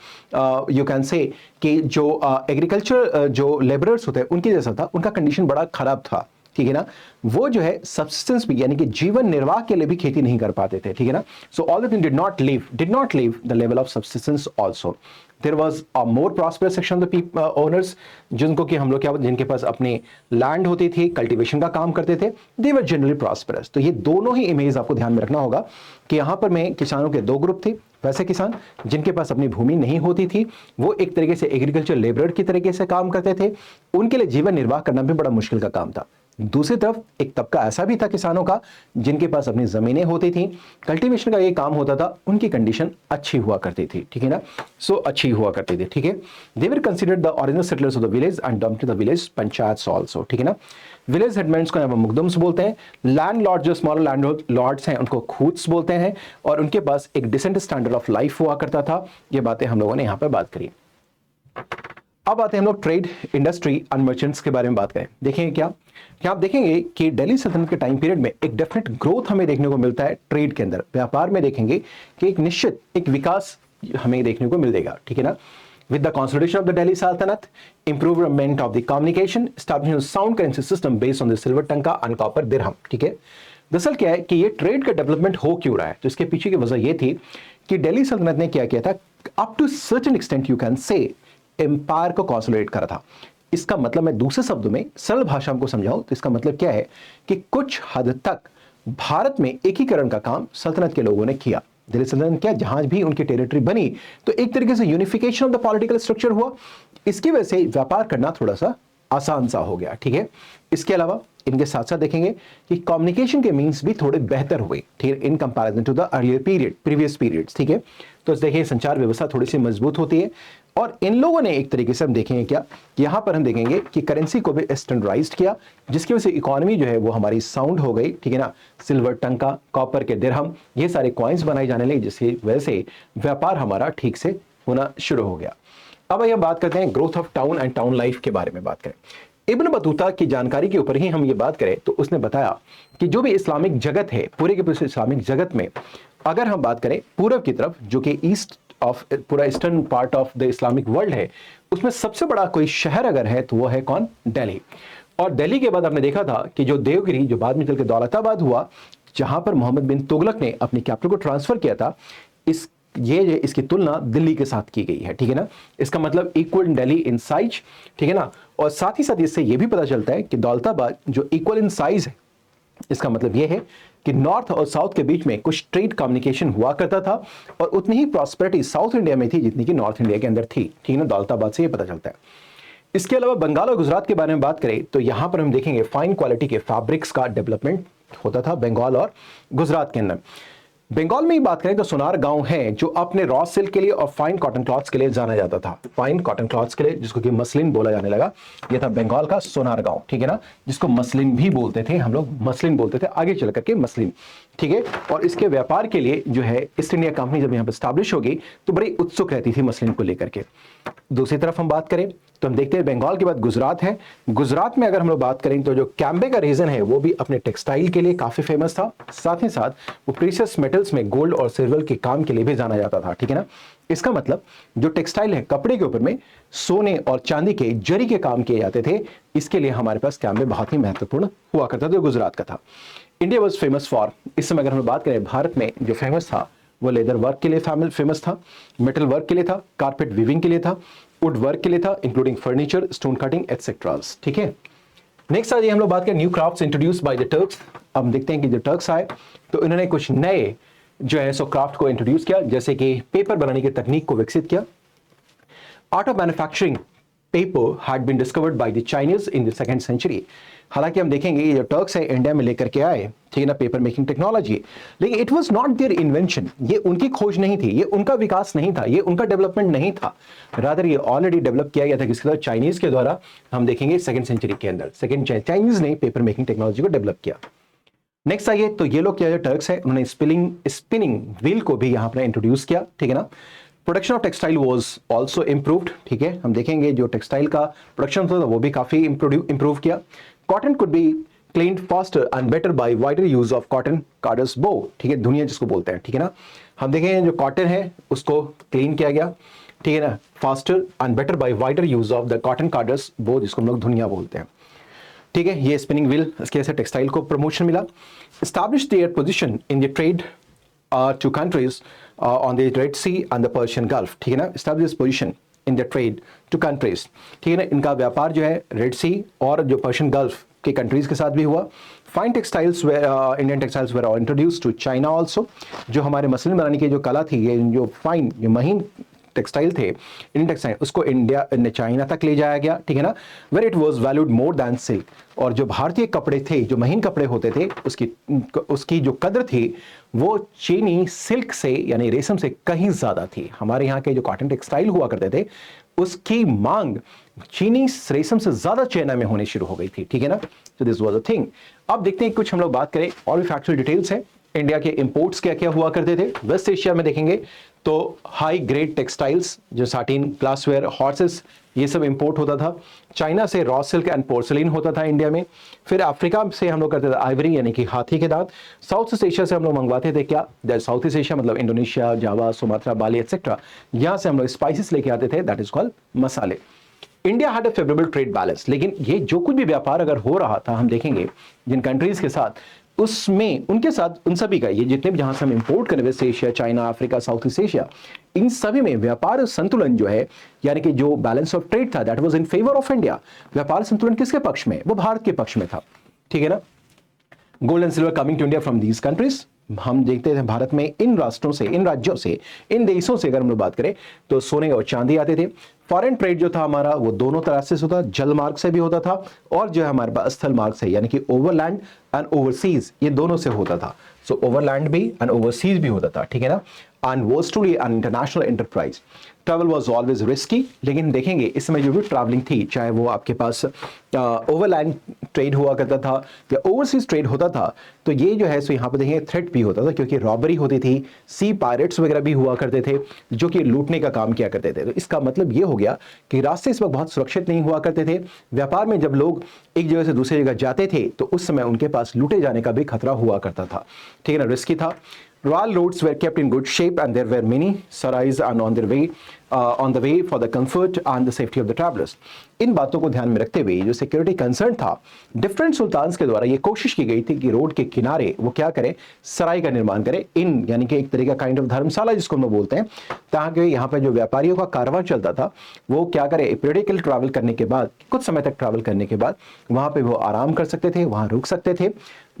S1: you can से कि जो एग्रीकल्चर जो लेबरर्स होते हैं उनकी जैसा था, उनका कंडीशन बड़ा खराब था, ठीक है ना। वो जो है सब्सिस्टेंस भी यानी कि जीवन निर्वाह के लिए भी खेती नहीं कर पाते थे, ठीक है ना। So all the thing did not live the level of subsistence also. There was a more prosperous section of the owners, जिनको कि हम लोग क्या, जिनके पास अपने लैंड होती थी, कल्टीवेशन का काम करते थे, दे वर जनरली प्रॉस्पेरस। तो ये दोनों ही इमेज आपको ध्यान में रखना होगा कि यहाँ पर में किसानों के 2 ग्रुप थे। वैसे किसान जिनके पास अपनी भूमि नहीं होती थी, वो एक तरीके से एग्रीकल्चर लेबरर की तरीके से काम करते थे, उनके लिए जीवन निर्वाह करना भी बड़ा मुश्किल का काम था। दूसरी तरफ एक तबका ऐसा भी था किसानों का जिनके पास अपनी जमीनें होती थी, कल्टीवेशन का ये काम होता था, उनकी कंडीशन अच्छी हुआ करती थी, ठीक है ना। सो अच्छी हुआ करती थी, ठीक है। They were considered the original settlers of the village and dumped the village panchayats also, ठीक है ना। विलेज हेडमेंट्स को यहाँ मुकदम्स बोलते हैं। लैंड लॉर्ड जो स्मॉल लैंड लॉर्ड्स हैं उनको खूट्स बोलते हैं, और उनके पास एक डिसेंट स्टैंडर्ड ऑफ लाइफ हुआ करता था। ये बातें हम लोगों ने यहाँ पर बात करी। अब आते हैं हम लोग ट्रेड, इंडस्ट्री एंड मर्चेंट्स के बारे में बात करें। देखेंगे क्या आप देखेंगे कि दिल्ली सल्तनत के टाइम पीरियड में एक डेफिनेट ग्रोथ हमें देखने को मिलता है ट्रेड के अंदर। व्यापार में देखेंगे कि एक निश्चित एक विकास हमें देखने को मिलेगा, ठीक है ना। With the consolidation of the Delhi Sultanate, improvement of the communication, establishing a sound currency system based on the silver tanka and copper dirham, ठीक है। दरअसल क्या है कि ये ट्रेड का डेवलपमेंट हो क्यों रहा है, तो इसके पीछे की वजह ये थी कि दिल्ली सल्तनत ने क्या किया था, up to certain extent you can say empire को कंसोलिडेट करा था। इसका मतलब मैं दूसरे शब्दों में सरल भाषा में समझाऊं तो इसका मतलब क्या है कि कुछ हद तक भारत में एकीकरण का काम सल्तनत के लोगों ने किया। दिल्ली सल्तनत क्या, जहां भी उनकी टेरिटरी बनी तो एक तरीके से unification of the political structure हुआ। इसकी वजह से व्यापार करना थोड़ा सा आसान सा हो गया, ठीक है। इसके अलावा इनके साथ साथ देखेंगे कि कम्युनिकेशन के मींस भी थोड़े बेहतर हुए, ठीक है, in comparison to the earlier period, previous periods, ठीक है। तो देखिए संचार व्यवस्था थोड़ी सी मजबूत होती है, और इन लोगों ने एक तरीके से हम देखेंगे क्या, यहां पर हम देखेंगे कि करेंसी को भी स्टैंडर्डाइज्ड किया, जिसकी वजह से इकोनॉमी जो है वो हमारी साउंड हो गई, ठीक है ना। सिल्वर टंका, कॉपर के दिरहम, ये सारे कॉइन्स बनाए जाने लगे, जिसकी वजह से व्यापार हमारा ठीक से होना शुरू हो गया। अब हम बात करते हैं growth of town and town life के बारे में बात करें। इब्न बतूता की जानकारी के ऊपर ही हम ये बात करें तो उसने बताया कि जो भी इस्लामिक जगत है, पूरे के पूरे इस्लामिक जगत में अगर हम बात करें पूरब की तरफ, जो कि ईस्ट ऑफ पूरा eastern part of the Islamic world है, उसमें सबसे बड़ा कोई शहर अगर है तो वो है कौन? दिल्ली। और दिल्ली के बाद आपने देखा था कि जो देवगिरी, जो बाद में चल के दौलताबाद हुआ, जहां पर मोहम्मद बिन तुगलक ने अपनी कैपिटल को ट्रांसफर किया था, इसकी तुलना दिल्ली के साथ की गई है, ठीक है ना। इसका मतलब इक्वल दिल्ली इन साइज, ठीक है ना। और साथ ही साथ इससे यह भी पता चलता है कि दौलताबाद जो इक्वल इन साइज है, इसका मतलब यह है कि नॉर्थ और साउथ के बीच में कुछ ट्रेड कम्युनिकेशन हुआ करता था और उतनी ही प्रॉस्पेरिटी साउथ इंडिया में थी जितनी कि नॉर्थ इंडिया के अंदर थी, ठीक है ना। दौलताबाद से यह पता चलता है। इसके अलावा बंगाल और गुजरात के बारे में बात करें तो यहां पर हम देखेंगे फाइन क्वालिटी के फैब्रिक्स का डेवलपमेंट होता था बंगाल और गुजरात के अंदर। बंगाल में ही बात करें तो सोनार गांव है जो अपने रॉ सिल्क के लिए और फाइन कॉटन क्लॉथ्स के लिए जाना जाता था। फाइन कॉटन क्लॉथ्स के लिए, जिसको कि मसलिन बोला जाने लगा, यह था बंगाल का सोनार गांव, ठीक है ना, जिसको मसलिन भी बोलते थे, हम लोग मसलिन बोलते थे, आगे चल करके मसलिन, ठीक है। और इसके व्यापार के लिए जो है ईस्ट इंडिया कंपनी जब यहाँ पर स्टैब्लिश होगी तो बड़ी उत्सुक रहती थी मसलिन को लेकर के। दूसरी तरफ हम बात करें तो हम देखते हैं बंगाल के बाद गुजरात है। गुजरात में अगर हम लोग बात करें तो जो कैम्बे का रीजन है वो भी अपने टेक्सटाइल के लिए काफी फेमस था, साथ ही साथ वो प्रीशियस मेटल्स में गोल्ड और सिल्वर के काम के लिए भी जाना जाता था, ठीक है ना। इसका मतलब जो टेक्सटाइल है, कपड़े के ऊपर में सोने और चांदी के जरी के काम किए जाते थे, इसके लिए हमारे पास कैम्बे बहुत ही महत्वपूर्ण हुआ करता था, जो गुजरात का था। इंडिया वॉज फेमस फॉर, इस समय अगर हम बात करें भारत में जो फेमस था वो लेदर वर्क के लिए फेमस था, मेटल वर्क के लिए था, कारपेट वीविंग के लिए था, वुड वर्क के लिए था, इंक्लूडिंग फर्नीचर, स्टोन कटिंग एटसेट्रास, ठीक है। नेक्स्ट आज हम लोग बात करें new crafts introduced by the Turks. अब देखते हैं कि जो टर्क्स आए तो इन्होंने कुछ नए जो है सो क्राफ्ट को इंट्रोड्यूस किया, जैसे कि पेपर बनाने की तकनीक को विकसित किया। Art of manufacturing paper had been discovered by the Chinese in the 2nd century. हालांकि हम देखेंगे ये जो टर्क्स है इंडिया में लेकर के आए, ठीक है ना, पेपर मेकिंग टेक्नोलॉजी, लेकिन it was not their invention, ये उनकी खोज नहीं थी, ये उनका विकास नहीं था, ये उनका डेवलपमेंट नहीं था, रादर ये ऑलरेडी डेवलप किया गया था किसके द्वारा? चाइनीज के द्वारा। हम देखेंगे 2nd सेंचुरी के अंदर चाइनीज ने पेपर मेकिंग टेक्नोलॉजी को डेवलप किया। नेक्स्ट आइए तो ये लोग क्या जो टर्क्स है उन्होंने स्पिनिंग व्हील को भी यहां पर इंट्रोड्यूस किया, ठीक है ना। Production of textile was also improved, ठीक है। हम देखेंगे जो टेक्सटाइल का प्रोडक्शन था वो भी काफी इंप्रूव किया। Cotton could be cleaned faster and better by wider use of cotton carders bow, ठीक है, धुनिया जिसको बोलते हैं, ठीक है ना। हम देखेंगे जो कॉटन है उसको क्लीन किया गया, ठीक है ना, faster and better by wider use of the cotton carders bow, जिसको हम लोग धुनिया बोलते हैं, ठीक है। ये स्पिनिंग व्हील, इसके वजह से टेक्सटाइल को प्रमोशन मिला। Establish their position in the trade to countries on the Red Sea and the Persian Gulf, ठीक है ना। Establish position in the trade to countries, ठीक है ना। इनका व्यापार जो है रेड सी और जो पर्शियन गल्फ के कंट्रीज के साथ भी हुआ। Fine textiles Indian textiles were introduced to China also. जो हमारे मसलिन बनाने की जो कला थी, ये जो फाइन, जो महीन टेक्सटाइल थे, इंडियन टेक्सटाइल, उसको इंडिया चाइना तक ले जाया गया, ठीक है ना। Were it was valued more than silk. और जो भारतीय कपड़े थे, जो महीन कपड़े होते थे, उसकी जो कदर थी वो चीनी सिल्क से यानी रेशम से कहीं ज्यादा थी। हमारे यहाँ के जो कॉटन टेक्सटाइल हुआ करते थे उसकी मांग चीनी रेशम से ज्यादा चाइना में होनी शुरू हो गई थी, ठीक है ना। So this was a thing. अब देखते हैं कुछ हम लोग बात करें और भी फैक्चुअल डिटेल्स है। इंडिया के इंपोर्ट्स क्या क्या हुआ करते थे। वेस्ट एशिया में देखेंगे तो हाई ग्रेड टेक्सटाइल्स, जो साटिन, ग्लासवेयर, हॉर्सेस, ये सब इंपोर्ट होता था। चाइना से रॉ सिल्क एंड पोर्सलिन होता था इंडिया में। फिर अफ्रीका से हम लोग करते थे आइवरी यानी कि हाथी के दांत। साउथ ईस्ट एशिया से हम लोग मंगवाते थे क्या, साउथ ईस्ट एशिया मतलब इंडोनेशिया, जावा, सुमात्रा, बाली एक्सेट्रा, यहाँ से हम लोग स्पाइसेस लेके आते थे, दैट इज कॉल्ड मसाले। India had a favourable trade balance. लेकिन ये जो कुछ भी व्यापार अगर हो रहा था, हम देखेंगे जिन कंट्रीज के साथ, उसमें उनके साथ उन सभी का, ये जितने भी जहां से हम इंपोर्ट करें, West Asia, China, Africa, South East Asia, इन सभी में व्यापार संतुलन जो है यानी कि जो बैलेंस ऑफ ट्रेड था, that was in favour of India. व्यापार संतुलन किसके पक्ष में? वो भारत के पक्ष में था, ठीक है ना। Gold and silver coming to India from these countries. हम देखते थे भारत में इन राष्ट्रों से, इन राज्यों से, इन देशों से अगर हम लोग बात करें तो सोने और चांदी आते थे। फॉरेन ट्रेड जो था हमारा वो दोनों तरह से होता, जल मार्ग से भी होता था और जो है हमारे पास स्थल मार्ग से यानी कि ओवरलैंड एंड ओवरसीज, ये दोनों से होता था। सो ओवरलैंड भी एंड ओवरसीज भी होता था, ठीक है ना। And was truly an international enterprise. Travel was always risky, लेकिन देखेंगे इस समय जो भी ट्रैवलिंग थी, चाहे वो आपके पास ओवरलैंड ट्रेड हुआ करता था या ओवरसीज ट्रेड होता था, तो ये जो है सो यहाँ पर देखेंगे थ्रेट भी होता था, क्योंकि रॉबरी होती थी, सी पायरेट्स वगैरह भी हुआ करते थे जो कि लूटने का काम किया करते थे। तो इसका मतलब ये हो गया कि रास्ते इस वक्त बहुत सुरक्षित नहीं हुआ करते थे। व्यापार में जब लोग एक जगह से दूसरी जगह जाते थे तो उस समय उनके पास लूटे जाने का भी खतरा हुआ करता था, ठीक है ना, रिस्की था। Royal roads were kept in good shape and there were many sarais and on the way for the comfort and the safety of the travelers. इन बातों को ध्यान में रखते हुए जो सिक्योरिटी कंसर्न था, डिफरेंट सुल्तान्स के द्वारा ये कोशिश की गई थी कि रोड के किनारे वो क्या करें, सराय का निर्माण करें, इन यानी कि एक तरीका काइंड ऑफ धर्मशाला जिसको हम बोलते हैं, ताकि यहाँ पर जो व्यापारियों का कारवां चलता था वो क्या करे, पीरियडिकल ट्रैवल करने के बाद, कुछ समय तक ट्रैवल करने के बाद वहाँ पे वो आराम कर सकते थे, वहाँ रुक सकते थे,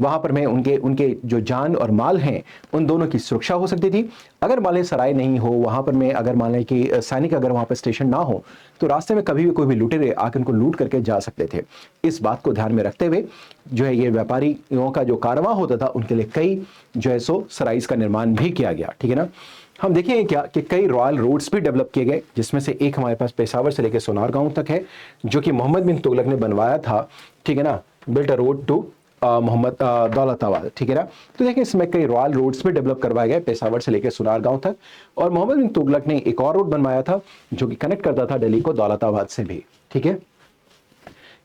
S1: वहां पर में उनके जो जान और माल हैं उन दोनों की सुरक्षा हो सकती थी। अगर मान लें सराय नहीं हो वहां पर में, अगर मान लें कि सैनिक अगर वहां पर स्टेशन ना हो, तो रास्ते में कभी भी कोई भी लुटेरे आकर उनको लूट करके जा सकते थे। इस बात को ध्यान में रखते हुए जो है ये व्यापारियों का जो कारवां होता था उनके लिए कई जो है सो सराइज का निर्माण भी किया गया, ठीक है ना। हम देखेंगे क्या कि कई रॉयल रोड्स भी डेवलप किए गए, जिसमें से एक हमारे पास पेशावर से लेकर सोनारगांव तक है, जो कि मोहम्मद बिन तुगलक ने बनवाया था, ठीक है ना, built a road to Mohammad Daulatabad, ठीक है ना। तो देखिए इसमें कई रॉयल रोड्स भी डेवलप करवाए गए पेशावर से लेकर सुनारगांव तक, और मोहम्मद बिन तुगलक ने एक और रोड बनवाया था जो कि कनेक्ट करता था दिल्ली को दौलताबाद से भी, ठीक है।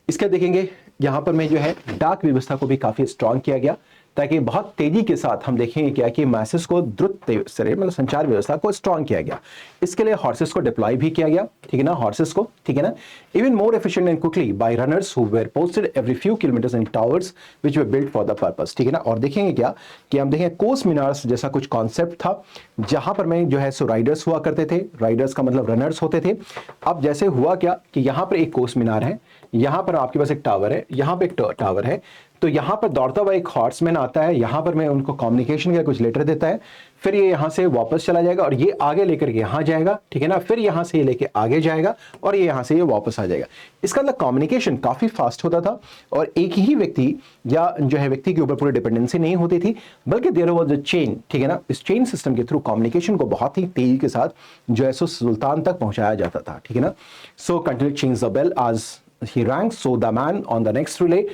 S1: इसके देखेंगे यहाँ पर में जो है डाक व्यवस्था को भी काफी स्ट्रांग किया गया, ताकि बहुत तेजी के साथ हम देखेंगे क्या कि मैसेज को द्रुत से मतलब संचार व्यवस्था को स्ट्रांग किया गया। इसके लिए हॉर्सेस को डिप्लॉय भी किया गया, ठीक है ना, हॉर्सेस को, ठीक है ना, even more efficient and quickly by runners who were posted every few kilometres in towers which were built for the purpose, ठीक है ना। और देखेंगे क्या कि हम देखेंगे कोस मीनार्स जैसा कुछ कॉन्सेप्ट था, जहां पर में जो है सो राइडर्स हुआ करते थे, राइडर्स का मतलब रनर्स होते थे। अब जैसे हुआ क्या कि यहाँ पर एक कोस मीनार है, यहाँ पर आपके पास एक टावर है, यहाँ पे एक टावर है, तो यहाँ पर दौड़ता हुआ एक हॉर्समैन आता है, यहाँ पर मैं उनको कम्युनिकेशन का कुछ लेटर देता है, फिर ये यहाँ से वापस चला जाएगा और ये आगे लेकर के यहाँ जाएगा, ठीक है ना, फिर यहाँ से ये लेके आगे जाएगा और ये यहाँ से ये वापस आ जाएगा। इसका मतलब कम्युनिकेशन काफी फास्ट होता था और एक ही व्यक्ति या जो है व्यक्ति के ऊपर पूरी डिपेंडेंसी नहीं होती थी, बल्कि देयर वाज अ चेन, ठीक है ना। इस चेन सिस्टम के थ्रू कम्युनिकेशन को बहुत ही तेजी के साथ जो है सो सुल्तान तक पहुंचाया जाता था, ठीक है ना। So continue change the bell as he rang, so the man on the next relay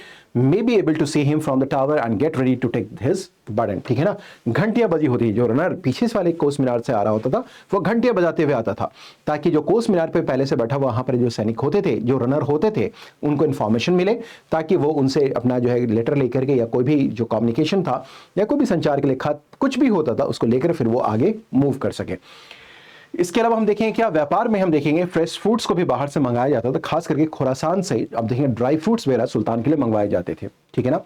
S1: may be able to see him from the tower and get ready to take his burden, ठीक है ना। घंटियां बजी होती, जो runner पीछे वाले कोस मीनार से आ रहा होता था वो घंटियां बजाते हुए आता था, ताकि जो कोस मीनार पे पहले से बैठा हुआ वहां पर जो सैनिक होते थे, जो रनर होते थे, उनको इन्फॉर्मेशन मिले, ताकि वो उनसे अपना जो है लेटर लेकर के या कोई भी जो कम्युनिकेशन था या कोई भी संचार के लिए खत कुछ भी होता था उसको लेकर फिर वो आगे मूव कर सके। इसके अलावा हम देखेंगे क्या व्यापार में हम देखेंगे फ्रेश फ्रूट्स को भी बाहर से मंगाया जाता था, खास करके खुरासान से। अब देखेंगे ड्राई फ्रूट्स वगैरह सुल्तान के लिए मंगवाए जाते थे, ठीक है ना।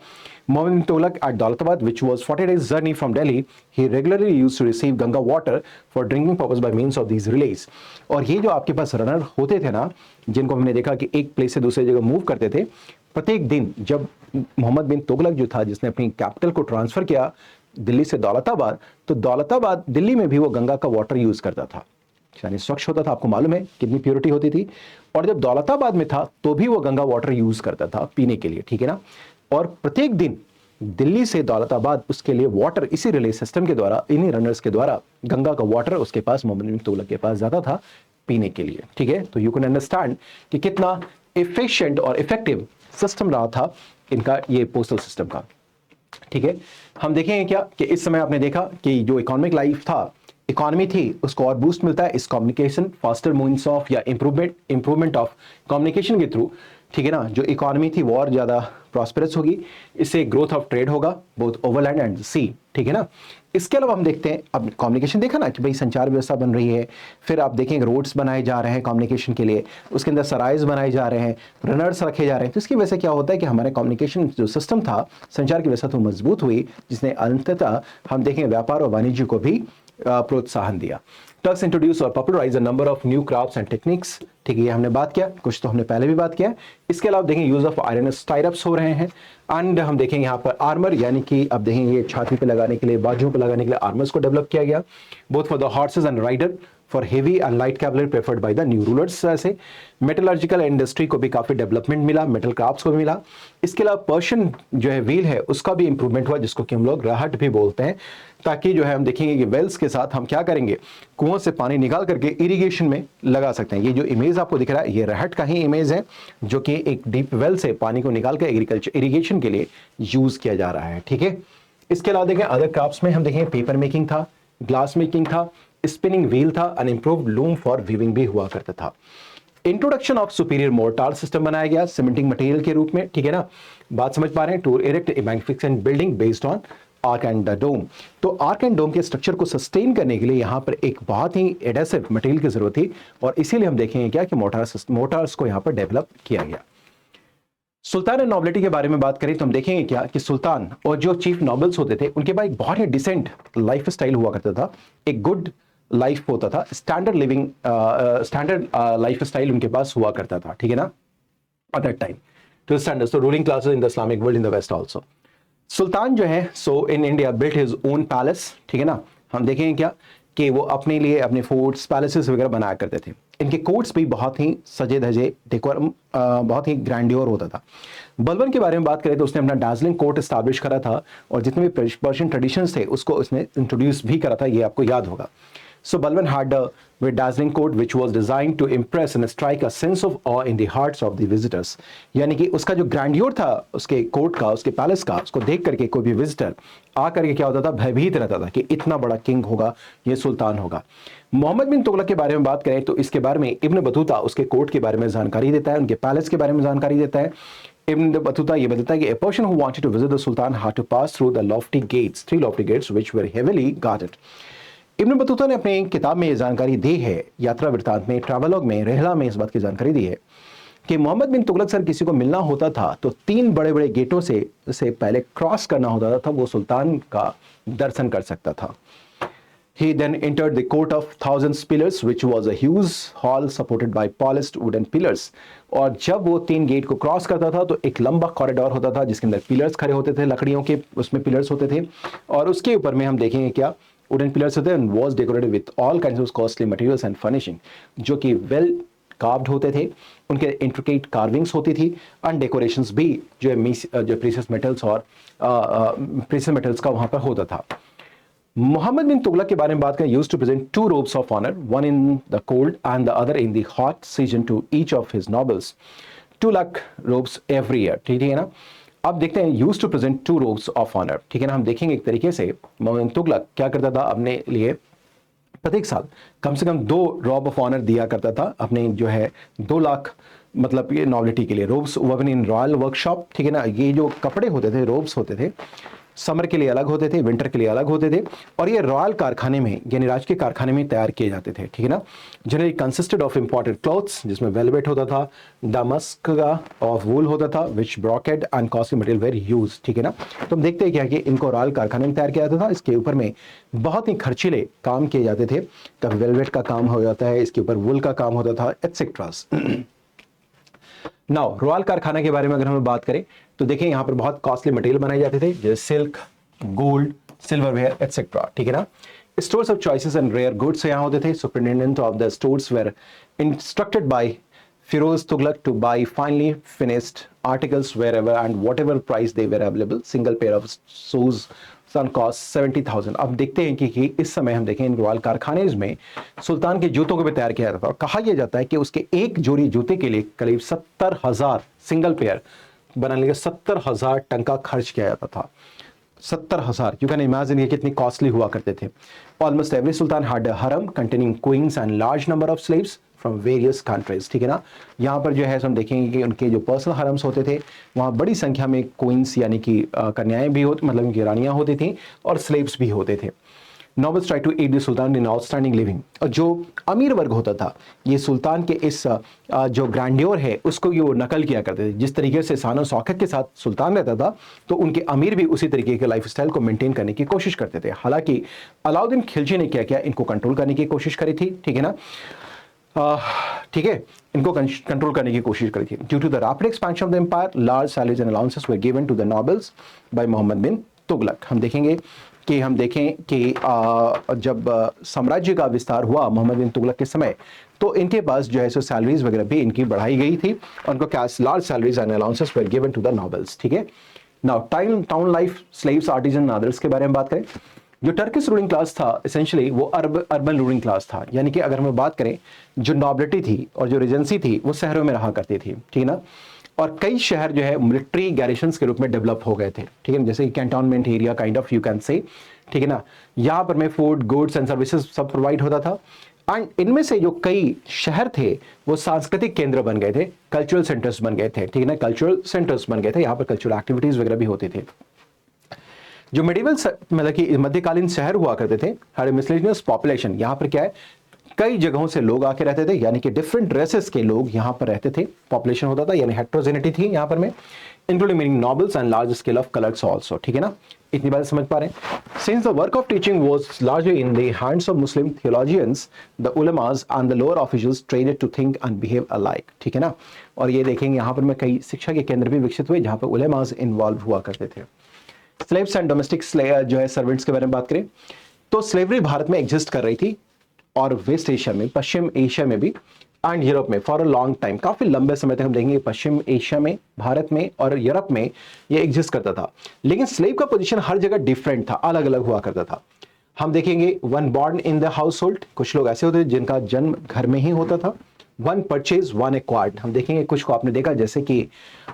S1: Mohammad bin Tughlaq at Daulatabad which was 40 days journey from Delhi, he regularly used to receive Ganga water for drinking purpose by means of these relays. और ये जो आपके पास रनर होते थे ना, जिनको हमने देखा कि एक प्लेस से दूसरी जगह मूव करते थे, प्रत्येक दिन जब मोहम्मद बिन तुगलक जो था जिसने अपनी कैपिटल को ट्रांसफर किया दिल्ली से दौलताबाद, तो दौलताबाद दिल्ली में भी वो गंगा का वाटर यूज करता था, यानी स्वच्छ होता था। आपको मालूम है कितनी प्योरिटी होती थी। और जब दौलताबाद में था तो भी वो गंगा वाटर यूज करता था पीने के लिए, ठीक है ना। और प्रत्येक दिन दिल्ली से दौलताबाद उसके लिए वाटर इसी रिले सिस्टम के द्वारा, इन्हीं रनर्स के द्वारा गंगा का वाटर उसके पास मोहम्मद बिन तुगलक के पास जाता था पीने के लिए, ठीक है। तो यू कैन अंडरस्टैंड कि कितना एफिशिएंट और इफेक्टिव सिस्टम रहा था इनका ये पोस्टल सिस्टम का, ठीक है। हम देखेंगे क्या कि इस समय आपने देखा कि जो इकोनॉमिक लाइफ था, इकोनॉमी थी, उसको और बूस्ट मिलता है इस कम्युनिकेशन फास्टर मीन्स ऑफ या इंप्रूवमेंट ऑफ कम्युनिकेशन के थ्रू, ठीक है ना। जो इकोनॉमी थी वो और ज्यादा प्रॉस्पेरस होगी, इससे ग्रोथ ऑफ ट्रेड होगा बोथ ओवरलैंड एंड सी, ठीक है ना। इसके अलावा हम देखते हैं अब कम्युनिकेशन देखा ना कि भाई संचार व्यवस्था बन रही है, फिर आप देखेंगे रोड्स बनाए जा रहे हैं कम्युनिकेशन के लिए, उसके अंदर सराइज बनाए जा रहे हैं, रनर्स रखे जा रहे हैं। तो इसकी वजह से क्या होता है कि हमारे कम्युनिकेशन जो सिस्टम था, संचार की व्यवस्था तो मजबूत हुई, जिसने अंततः हम देखेंगे व्यापार और वाणिज्य को भी प्रोत्साहन दिया। टर्क्स इंट्रोड्यूस और popularise a number of new crafts and techniques, ठीक है, ये हमने बात किया, कुछ तो हमने पहले भी बात किया। इसके अलावा देखेंगे यूज ऑफ आयरन स्टाइरअप्स हो रहे हैं, एंड हम देखेंगे यहाँ पर आर्मर, यानी कि अब देखेंगे छाती पे लगाने के लिए, बाजुओं पे लगाने के लिए आर्मर्स को डेवलप किया गया, both for the horses and rider for heavy and light cavalry preferred by the new rulers. ऐसे मेटलर्जिकल इंडस्ट्री को भी काफ़ी डेवलपमेंट मिला, मेटल क्राफ्ट्स को भी मिला। इसके अलावा पर्शियन जो है व्हील है उसका भी इंप्रूवमेंट हुआ, जिसको कि हम लोग राहट भी बोलते हैं, ताकि जो है हम देखेंगे कि वेल्स के साथ हम क्या करेंगे, कुआं से पानी निकाल करके इरिगेशन में लगा सकते हैं। ये जो इमेज आपको दिख रहा है ये राहट का ही इमेज है, जो कि एक डीप वेल से पानी को निकाल कर एग्रीकल्चर इरिगेशन के लिए यूज किया जा रहा है। ठीक है, इसके अलावा देखें अदर क्राफ्ट्स में हम देखें पेपर मेकिंग था, ग्लास मेकिंग था, स्पिनिंग व्हील था, अनइम्प्रूव्ड लूम फॉर वीविंग भी हुआ करता था। Introduction of superior mortar system बनाया गया सीमेंटिंग मटेरियल के रूप में। ठीक है ना, बात समझ पा रहे हैं। To erect a magnificent building based on arch and dome. तो आर्क एंड डोम के स्ट्रक्चर को सस्टेन करने के लिए यहाँ पर एक बहुत ही एडेसिव मटेरियल की जरूरत थी, और इसीलिए हम देखेंगे क्या कि मोटार्स को यहाँ पर डेवलप किया गया। सुल्तान एंड नॉबिलिटी के बारे में बात करें तो हम देखेंगे क्या कि सुल्तान और जो चीफ नॉबल्स होते थे उनके पास एक बहुत ही डिसेंट लाइफ स्टाइल हुआ करता था, एक गुड लाइफ होता था, स्टैंडर्ड लाइफ स्टाइल उनके पास हुआ करता था। ठीक है ना, at that time to standard ruling classes in the Islamic world in the west also. सुल्तान जो है सो in India built his own palace. ठीक है ना, हम देखेंगे क्या कि वो अपने लिए अपने फोर्ट्स पैलेसेस वगैरह बनाया करते थे। इनके कोर्ट्स भी बहुत ही सजे धजे डेकोरम बहुत ही ग्रैंडियोर होता था। बलबन के बारे में बात करें तो उसने अपना डार्जिलिंग कोर्ट एस्टैब्लिश करा था, और जितने भी पर्शियन ट्रेडिशंस थे उसको उसने इंट्रोड्यूस भी करा था, ये आपको याद होगा। So Balban had a very dazzling court which was designed to impress and strike a sense of awe in the hearts of the visitors। यानी कि उसका जो ग्रैंडियोर था उसके कोर्ट का, उसके पैलेस का, उसको देख करके कोई भी विजिटर आ करके क्या होता था, भयभीत रहता था कि इतना बड़ा किंग होगा, ये सुल्तान होगा। मोहम्मद बिन तुगलक के बारे में बात करें तो इसके बारे में इब्न बतूता उसके कोर्ट के बारे में जानकारी देता है, उनके पैलेस के बारे में जानकारी देता है। इब्न बतूता ये बताता है कि a person who wanted to visit the sultan had to pass through the lofty gates, 3 lofty gates which were heavily guarded। Ibn Battuta ने अपनी किताब में ये जानकारी दी है, यात्रा वृत्तांत में, ट्रैवलॉग में, रहला में इस बात की जानकारी दी है कि मोहम्मद बिन तुगलक सर किसी को मिलना होता था तो 3 बड़े बड़े गेटों से पहले क्रॉस करना होता था, तब वो सुल्तान का दर्शन कर सकता था। He then entered the court of thousands pillars which was a huge hall supported by polished wooden pillars। और जब वो 3 गेट को क्रॉस करता था तो एक लंबा कॉरिडोर होता था जिसके अंदर पिलर्स खड़े होते थे, लकड़ियों के उसमें पिलर्स होते थे, और उसके ऊपर में हम देखेंगे क्या वुडन पिलर्स होते हैं, was decorated with all kinds of costly materials and furnishing, जो कि वेल कार्व्ड होते थे, उनके इंट्रिकेट कार्विंग्स होती थी, एंड डेकोरेशंस भी जो है जो प्रीशियस मेटल्स और प्रीशियस मेटल्स का वहां पर होता था। मोहम्मद बिन तुगलक के बारे में बात करें, used to present 2 robes of honor, one in the cold and the other in the hot season to each of his nobles, 2 lakh robes every year। ठीक है ना, अब देखते हैं used to present 2 robes of honor। ठीक है ना, हम देखेंगे एक तरीके से मोहम्मद बिन तुगलक क्या करता था, अपने लिए प्रत्येक साल कम से कम 2 robe of honor दिया करता था अपने जो है 2 लाख मतलब ये नॉबिलिटी के लिए। रोब्स ववन इन रॉयल वर्कशॉप। ठीक है ना, ये जो कपड़े होते थे, रोब्स होते थे, समर के लिए अलग होते थे, विंटर के लिए अलग होते थे, और ये रॉयल कारखाने में यानी राजकीय कारखाने में तैयार किए जाते थे। ठीक है ना, generally consisted of imported cloths जिसमें वेलवेट होता था, दमस्क का ऑफ वूल होता था, which brocade and costly material were use. ठीक है ना, तो हम देखते हैं क्या कि इनको रॉयल कारखाने में तैयार किया जाता था, इसके ऊपर में बहुत ही खर्चीले काम किए जाते थे, कभी वेलवेट का काम हो जाता है, इसके ऊपर वूल का काम होता था, एटसेट्रास। नाउ रॉयल कारखाना के बारे में अगर हम बात करें तो देखें यहाँ पर बहुत कॉस्टली मटेरियल बनाए जाते थे, जैसे सिल्क, गोल्ड, सिल्वरवेयर एटसेट्रा। ठीक है ना, stores of choices and rare goods यहाँ होते थे। Superintendent of the stores were instructed by Firoz Tughlaq to buy finely finished articles wherever and whatever price they were available। Single pair of shoes son cost 70,000। अब देखते हैं कि इस समय हम देखें इन रॉयल कारखाने में सुल्तान के जूतों को भी तैयार किया जाता था, और कहा यह जाता है कि उसके एक जोड़ी जूते के लिए करीब 70,000 सिंगल पेयर बनाने के 70,000 टंका खर्च किया जाता था। 70,000, यू कैन इमेजिन ये कितनी कॉस्टली हुआ करते थे। Almost every sultan had a harem containing queens and large number of slaves from various countries. ठीक है ना, यहाँ पर जो है हम देखेंगे कि उनके जो पर्सनल हरम्स होते थे वहाँ बड़ी संख्या में क्वींस यानी कि कन्याएं भी होती, मतलब उनकी रानियाँ होती थी, और स्लेव्स भी होते थे। Nobles try to aid the sultan in outstanding living. और जो अमीर वर्ग होता था ये सुल्तान के इस जो ग्रैंडियोर है उसको ये वो नकल किया करते थे। जिस तरीके से शान और शौकत के साथ सुल्तान रहता था तो उनके अमीर भी उसी तरीके के लाइफ स्टाइल को मेंटेन करने की कोशिश करते थे। हालांकि अलाउद्दीन खिलजी ने क्या किया, इनको कंट्रोल करने की कोशिश करी थी। ठीक है ना, ठीक है, इनको कंट्रोल करने की कोशिश करी थी। Due to the rapid expansion of the empire, large salaries and allowances were given to the nobles by Mohammad bin Tughlaq. हम देखेंगे कि हम देखें कि जब साम्राज्य का विस्तार हुआ मोहम्मद बिन तुगलक के समय, तो इनके पास जो है सो सैलरीज वगैरह भी इनकी बढ़ाई गई थी, और उनको cash large salaries and allowances were given to the nobles. ठीक है, now town life, slaves, artisan, others के बारे में बात करें। जो टर्किश रूलिंग क्लास था इसेंशियली वो अर्बन रूलिंग क्लास था, यानी कि अगर हम बात करें जो नॉबिलिटी थी और जो रेजेंसी थी वो शहरों में रहा करती थी, ठीक है ना। और कई शहर जो है मिलिट्री गैरिशंस के रूप में डेवलप हो गए थे, ठीक है, जैसे कि cantonment area kind of you can से, ठीक है ना। यहाँ पर में फूड, गुड्स एंड सर्विसेज सब प्रोवाइड होता था। एंड इनमें से जो कई शहर थे वो सांस्कृतिक केंद्र बन गए थे, कल्चरल सेंटर्स बन गए थे, ठीक है ना, कल्चरल सेंटर्स बन गए थे, यहाँ पर कल्चरल एक्टिविटीज वगैरह भी होती थे। जो मेडिवल मतलब कि मध्यकालीन शहर हुआ करते थे, हर मिसलेनियस पॉपुलेशन, यहाँ पर क्या है, कई जगहों से लोग आके रहते थे, यानी कि डिफरेंट रेसेस के लोग यहाँ पर रहते थे, पॉपुलेशन होता था, यानी हेट्रोजेनिटी थी यहाँ पर में, including meaning nobles and large scale of colours also, ठीक है ना। इतनी बात समझ पा रहे हैं। Since the work of teaching was largely in the hands of Muslim theologians, the उलमास and the lower officials trained to think and behave alike, ठीक है ना। और ये देखेंगे यहाँ पर में कई शिक्षा के केंद्र भी विकसित हुए जहाँ पर उलमास इन्वॉल्व हुआ करते थे। स्लेव्स एंड डोमेस्टिक जो है सर्वेंट्स के बारे में बात करें तो स्लेवरी भारत में एग्जिस्ट कर रही थी, और वेस्ट एशिया में, पश्चिम एशिया में भी, एंड यूरोप में फॉर अ लॉन्ग टाइम, काफी लंबे समय तक हम देखेंगे पश्चिम एशिया में, भारत में और यूरोप में ये एग्जिस्ट करता था। लेकिन स्लेव का पोजीशन हर जगह डिफरेंट था, अलग अलग हुआ करता था। हम देखेंगे one born in the house hold, कुछ लोग ऐसे होते थे जिनका जन्म घर में ही होता था। वन परचेज वन एक्वायर्ड, हम देखेंगे कुछ को आपने देखा, जैसे कि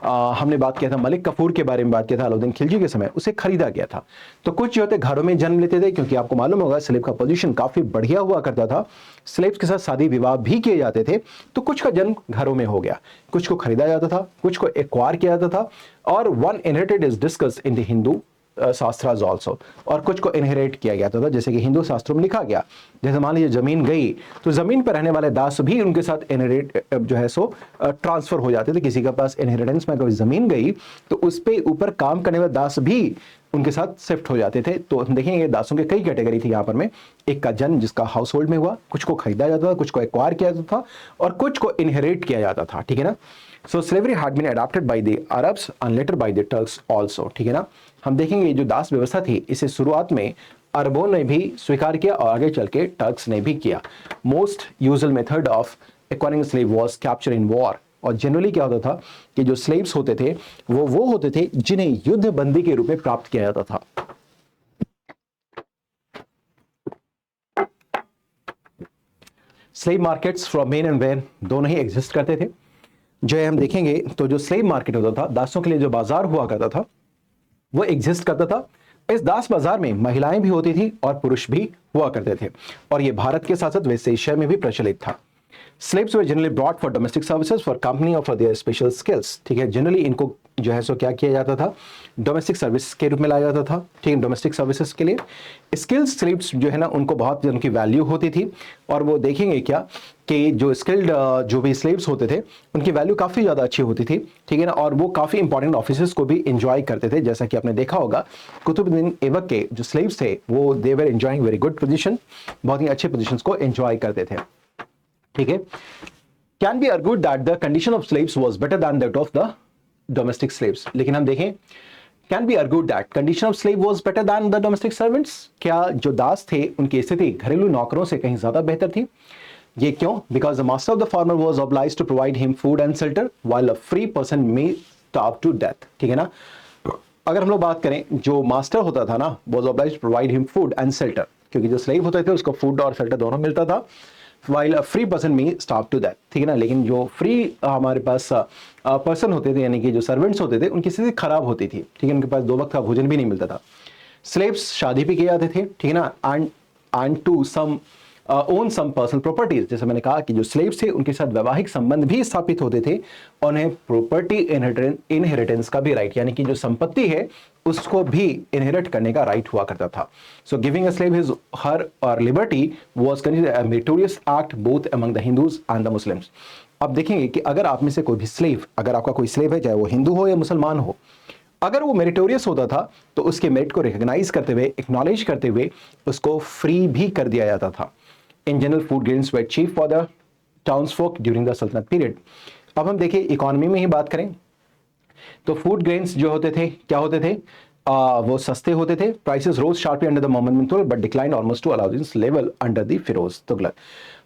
S1: हमने बात किया था मलिक कफूर के बारे में, बात किया था अलाउद्दीन खिलजी के समय, उसे खरीदा गया था। तो कुछ जो होते घरों में जन्म लेते थे, क्योंकि आपको मालूम होगा स्लेव का पोजीशन काफी बढ़िया हुआ करता था, स्लेव्स के साथ शादी विवाह भी किए जाते थे। तो कुछ का जन्म घरों में हो गया, कुछ को खरीदा जाता था, कुछ को एक्वायर किया जाता था। और one inherited is discussed in the Hindu shastras also, और कुछ को इनहेरिट किया गया था, जैसे कि हिंदू शास्त्रों में लिखा गया, जैसे मान लीजिए जमीन गई तो जमीन पर रहने वाले दास भी उनके साथ इनहेरिट जो है सो ट्रांसफर हो जाते थे। किसी के पास इनहेरिटेंस में कभी जमीन गई तो उस पे ऊपर काम करने वाले दास भी उनके साथ शिफ्ट हो जाते थे। तो हम देखेंगे दासों के कई कैटेगरी थी यहाँ पर में, एक का जन्म जिसका हाउस होल्ड में हुआ, कुछ को खरीदा जाता था, कुछ को एक्वायर किया जाता था, और कुछ को इनहेरिट किया जाता था, ठीक है ना। So slavery had been adopted by the Arabs and later by the Turks also, ठीक है ना। हम देखेंगे जो दास व्यवस्था थी इसे शुरुआत में अरबों ने भी स्वीकार किया और आगे चल के टर्क्स ने भी किया। Most usual method of acquiring slave was capture in war, और जनरली क्या होता था कि जो स्लेव्स होते थे वो होते थे जिन्हें युद्ध बंदी के रूप में प्राप्त किया जाता था। Slave markets from main and when दोनों ही एग्जिस्ट करते थे। जो है हम देखेंगे तो जो स्लेव मार्केट होता था, दासों के लिए जो बाजार हुआ करता था, वो एग्जिस्ट करता था। इस दास बाजार में महिलाएं भी होती थी और पुरुष भी हुआ करते थे, और ये भारत के साथ साथ वेस्ट एशिया में भी प्रचलित था। Slaves were generally brought for domestic services for company or for their special skills, ठीक है। जनरली इनको जो है सो क्या किया जाता था, डोमेस्टिक सर्विस के रूप में लाया जाता था, ठीक है, डोमेस्टिक सर्विसेज के लिए। स्किल्ड स्लेव्स जो है ना उनको बहुत उनकी वैल्यू होती थी, और वो देखेंगे क्या कि जो स्किल्ड जो भी स्लेव्स होते थे उनकी वैल्यू काफ़ी ज़्यादा अच्छी होती थी, ठीक है ना, और वो काफ़ी इंपॉर्टेंट ऑफिसेस को भी एंजॉय करते थे। जैसा कि आपने देखा होगा कुतुबुद्दीन ऐबक के जो स्लेव्स थे वो they were enjoying very good position, बहुत ही अच्छे पोजीशंस को एंजॉय करते थे, ठीक है। Can be argued that the condition of slaves was better than that of the domestic slaves, लेकिन हम देखें can be argued that condition of slave was better than the domestic servants, क्या जो दास थे उनकी स्थिति घरेलू नौकरों से कहीं ज्यादा बेहतर थी। ये क्यों? Because the master of the farmer was obliged to provide him food and shelter while a free person may starve to death, ठीक है ना। अगर हम लोग बात करें जो मास्टर होता था ना was obliged to provide him food and shelter, क्योंकि जो स्लेव होते थे उसको फूड और शेल्टर दोनों मिलता था, while a free person may starve to death, ठीक है ना। लेकिन जो फ्री हमारे पास पर्सन होते थे यानी कि जो सर्वेंट्स होते थे उनकी स्थिति खराब होती थी, ठीक है, उनके पास दो वक्त का भोजन भी नहीं मिलता था। स्लेव्स शादी भी किए जाते थे, ठीक है ना, and to some own some personal properties, जैसे मैंने कहा कि जो स्लेव्स थे उनके साथ वैवाहिक संबंध भी स्थापित होते थे, और उन्हें प्रॉपर्टी इनहेरिटेंस का भी राइट, यानी कि जो संपत्ति है उसको भी इनहेरिट करने का राइट हुआ करता था। So giving a slave his her or liberty was considered a meritorious act both among the Hindus and the Muslims. अब देखेंगे कि अगर आप में से कोई भी स्लेव, अगर आपका कोई स्लेव है चाहे वो हिंदू हो या मुसलमान हो, अगर वो मेरिटोरियस होता था तो उसके मेरिट को रिकॉग्नाइज करते हुए, एक्नॉलेज करते हुए उसको फ्री भी कर दिया जाता था। In general food grains were cheap for the townsfolk during the सल्तनत पीरियड। अब हम देखिए इकोनॉमी में ही बात करें तो फूड ग्रेन्स जो होते थे क्या होते थे, वो सस्ते होते थे। Prices rose sharply under the Mohammad bin Tughlaq but decline almost to Alauddin level under the Firoz Tughlaq.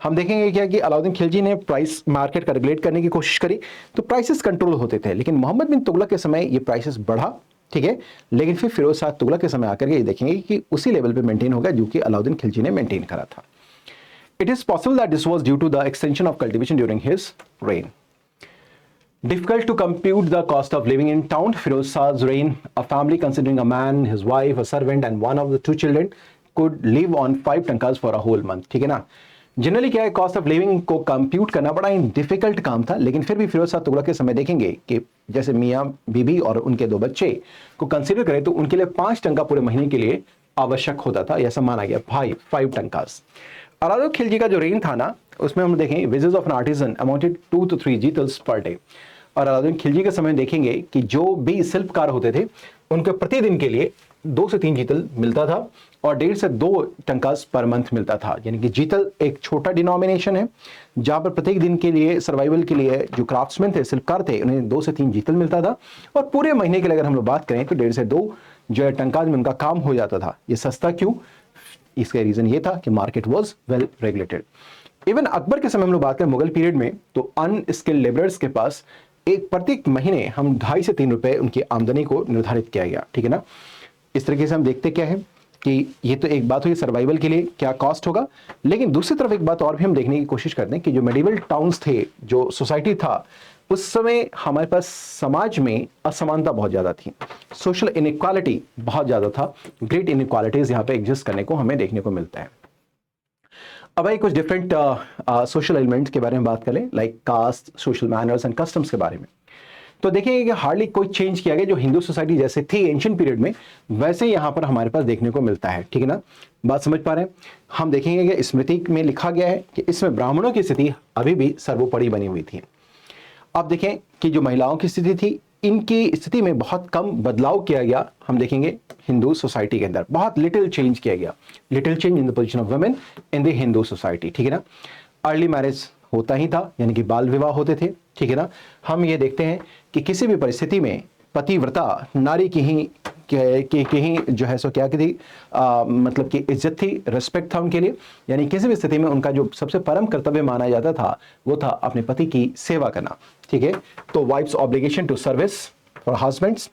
S1: हम देखेंगे क्या कि अलाउद्दीन खिलजी ने प्राइस मार्केट का रेगुलेट करने की कोशिश करी तो प्राइसेस कंट्रोल होते थे, लेकिन मोहम्मद बिन तुगलक के समय ये प्राइसेस बढ़ा, ठीक है, लेकिन फिर फिरोज शाह तुगलक के समय आकर के ये देखेंगे कि उसी लेवल पे मेंटेन हो गया जो कि अलाउद्दीन खिलजी ने मेंटेन करा था। It is possible that this was due to the extension of cultivation during his reign. Difficult to compute the cost of living in town. Firoz Shah's reign, a family considering a man, his wife, a servant and one of the 2 children could live on 5 टंकास for a whole month, ठीक है ना। Generally क्या है, cost of living को compute करना बड़ा ही difficult काम था, लेकिन फिर भी फिरोज शाह तुगलक के समय देखेंगे कि जैसे मियाँ बीबी और उनके 2 बच्चे को कंसिडर करें तो उनके लिए 5 टंका पूरे महीने के लिए आवश्यक होता था, ऐसा माना गया, 5 टंकास। अलाउद्दीन खिलजी का जो रेन था ना, उसमें हम देखें wages of an artisan amounted 2 to 3 जीतल्स पर डे। और अलाउद्दीन खिलजी के समय देखेंगे कि जो भी शिल्पकार होते थे उनके प्रतिदिन के लिए 2 से 3 जीतल मिलता था और 1.5 से 2 टंकास पर मंथ मिलता था। यानी कि जीतल एक छोटा डिनोमिनेशन है जहां पर प्रत्येक दिन के लिए सर्वाइवल के लिए जो क्राफ्ट्समैन थे, शिल्पकार थे, उन्हें 2 से 3 जीतल मिलता था और पूरे महीने के लिए अगर हम लोग बात करें तो 1.5 से 2 जो है टंकास में उनका काम हो जाता था। ये सस्ता क्यों? इसका रीजन ये था कि market was well regulated. Even Akbar के समय हम लोग बात करें मुगल पीरियड में तो अनस्किल्ड लेबरर्स के पास प्रत्येक महीने हम 2.5 से 3 रुपए उनकी आमदनी को निर्धारित किया गया, ठीक है ना। इस तरीके से हम देखते क्या है कि ये तो एक बात हुई सर्वाइवल के लिए क्या कॉस्ट होगा, लेकिन दूसरी तरफ एक बात और भी हम देखने की कोशिश करते हैं कि जो मेडिवल टाउन्स थे, जो सोसाइटी था, उस समय हमारे पास समाज में असमानता बहुत ज्यादा थी, सोशल इनइक्वालिटी बहुत ज्यादा था, ग्रेट इनइक्वालिटीज यहाँ पे एग्जिस्ट करने को हमें देखने को मिलता है। अब भाई कुछ डिफरेंट सोशल एलिमेंट्स के बारे में बात करें, like caste, social manners and customs के बारे में, तो देखेंगे कि हार्डली कोई चेंज किया गया। जो हिंदू सोसाइटी जैसे थी एंशिएंट पीरियड में, वैसे यहाँ पर हमारे पास देखने को मिलता है, ठीक है ना। बात समझ पा रहे हैं? हम देखेंगे कि स्मृति में लिखा गया है कि इसमें ब्राह्मणों की स्थिति अभी भी सर्वोपरि बनी हुई थी। अब देखें कि जो महिलाओं की स्थिति थी, इनकी स्थिति में बहुत कम बदलाव किया गया। हम देखेंगे हिंदू सोसाइटी के अंदर बहुत लिटिल चेंज किया गया, little change in the position of women in the Hindu society, ठीक है ना। अर्ली मैरिज होता ही था, यानी कि बाल विवाह होते थे, ठीक है ना। हम ये देखते हैं कि किसी भी परिस्थिति में पतिव्रता नारी की ही जो है सो क्या की थी, मतलब कि इज्जत थी, रिस्पेक्ट था उनके लिए, यानी किसी भी स्थिति में उनका जो सबसे परम कर्तव्य माना जाता था वो था अपने पति की सेवा करना, ठीक है। तो wife's obligation to service for husbands.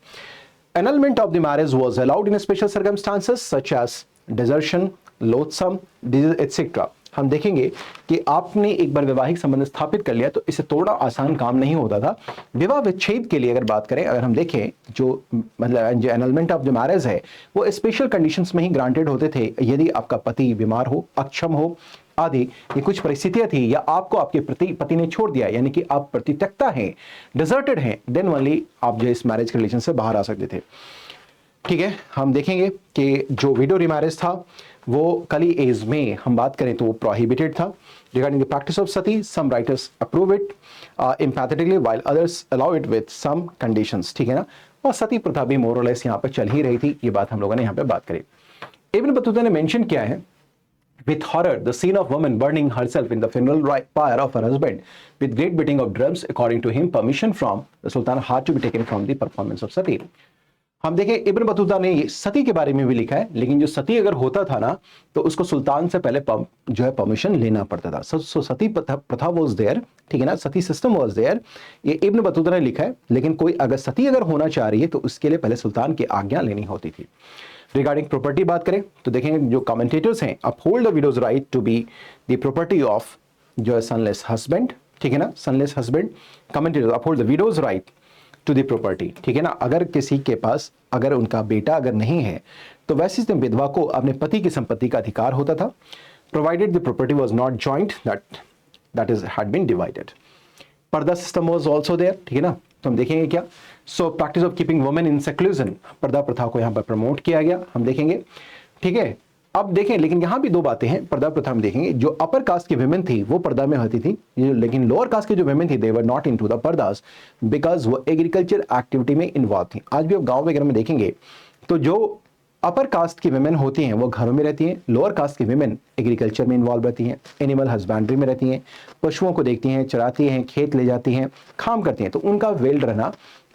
S1: Annulment of the marriage was allowed in special circumstances such as desertion, loathsome, disease, etc. हम देखेंगे कि आपने एक बार वैवाहिक संबंध स्थापित कर लिया तो इसे तोड़ना आसान काम नहीं होता था। विवाह विच्छेद के लिए अगर बात करें, अगर हम देखें जो मतलब जो एनलमेंट ऑफ द मैरिज है वो स्पेशल कंडीशंस में ही ग्रांटेड होते थे। यदि आपका पति बीमार हो, अक्षम हो आदि, ये कुछ परिस्थितियां थी, या आपको आपके पति ने छोड़ दिया, यानी कि आप परित्यक्ता हैं, डिजर्टेड हैं, देन ओनली आप जो इस मैरिज के रिलेशन से बाहर आ सकते थे, ठीक है। हम देखेंगे कि जो विडो रिमैरेज था वो कली एज में हम बात करें तो वो प्रोहिबिटेड था। Regarding the practice of sati, some writers approve it empathetically while others allow it with some conditions, ठीक है ना। और सती प्रथा भी मोर और लेस यहाँ पर चल ही रही थी, ये बात हम लोगों ने यहाँ पे बात करी। इब्न बतूता ने मेंशन किया है, with horror the scene of woman burning herself in the funeral pyre of her husband with great beating of drums. According to him, permission from the sultan had to be taken from the performance of sati. हम देखें Ibn Battuta ने सती के बारे में भी लिखा है, लेकिन जो सती अगर होता था ना तो उसको सुल्तान से पहले जो है परमिशन लेना पड़ता था। सो सती प्रथा वाज देयर, ठीक है ना, सती सिस्टम वाज देयर, ये इब्न बतूता ने लिखा है। लेकिन कोई अगर सती अगर होना चाह रही है तो उसके लिए पहले सुल्तान की आज्ञा लेनी होती थी। रिगार्डिंग प्रॉपर्टी बात करें तो देखेंगे जो कमेंटेटर्स हैं, uphold the widow's right to be the property of जो है सनलेस हस्बैंड, ठीक है ना, sonless husband. Commentators uphold the widow's right to the property, ठीक है ना। अगर किसी के पास अगर उनका बेटा अगर नहीं है तो वैसे विधवा को अपने पति की संपत्ति का अधिकार होता था, provided the property was not joint, that is had been divided. Purdah system was also there, ठीक है ना। तो हम देखेंगे क्या, so practice of keeping women in seclusion, purdah प्रथा को यहाँ पर प्रमोट किया गया, हम देखेंगे, ठीक है। अब देखें, लेकिन यहाँ भी 2 बातें हैं पर्दा प्रथा में देखेंगे। जो अपर कास्ट की विमेन थी वो पर्दा में होती थी, लेकिन लोअर कास्ट की जो विमेन थी they were not into the purdahs because वो एग्रीकल्चर एक्टिविटी में इन्वॉल्व थी। आज भी आप गाँव वगैरह में देखेंगे तो जो अपर कास्ट की विमेन होती हैं वो घरों में रहती हैं, लोअर कास्ट की विमेन एग्रीकल्चर में इन्वॉल्व रहती हैं, एनिमल हस्बैंड्री में रहती हैं, पशुओं को देखती हैं, चराती हैं, खेत ले जाती हैं, काम करती हैं। तो उनका वेल रहना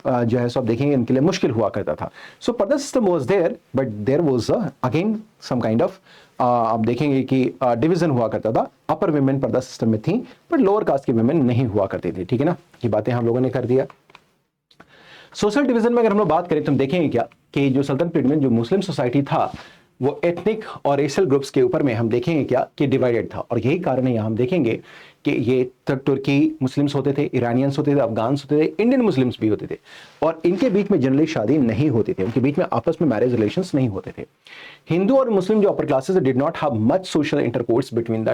S1: जो है सो आप देखेंगे इनके लिए मुश्किल हुआ करता था। So purdah system was there, but there was again some kind of आप देखेंगे कि डिवीजन हुआ करता था। अपर विमेन पर्दा सिस्टम में थी, बट लोअर कास्ट की विमेन नहीं हुआ करती थी, ठीक है ना। ये बातें हम लोगों ने कर दिया। सोशल डिवीजन में अगर हम लोग बात करें तो हम देखेंगे क्या कि जो सल्तनत पीरियड में जो मुस्लिम सोसाइटी था वो एथनिक और रेशियल ग्रुप्स के ऊपर में हम देखेंगे क्या कि डिवाइडेड था। और यही कारण है, यहाँ हम देखेंगे कि ये तुर्की मुस्लिम्स होते थे, ईरानियंस होते थे, अफगान्स होते थे, इंडियन मुस्लिम्स भी होते थे, और इनके बीच में जनरली शादी नहीं होती थी, उनके बीच में आपस में मैरिज रिलेशंस नहीं होते थे। हिंदू और मुस्लिम जो upper classes did not have much social intercourse between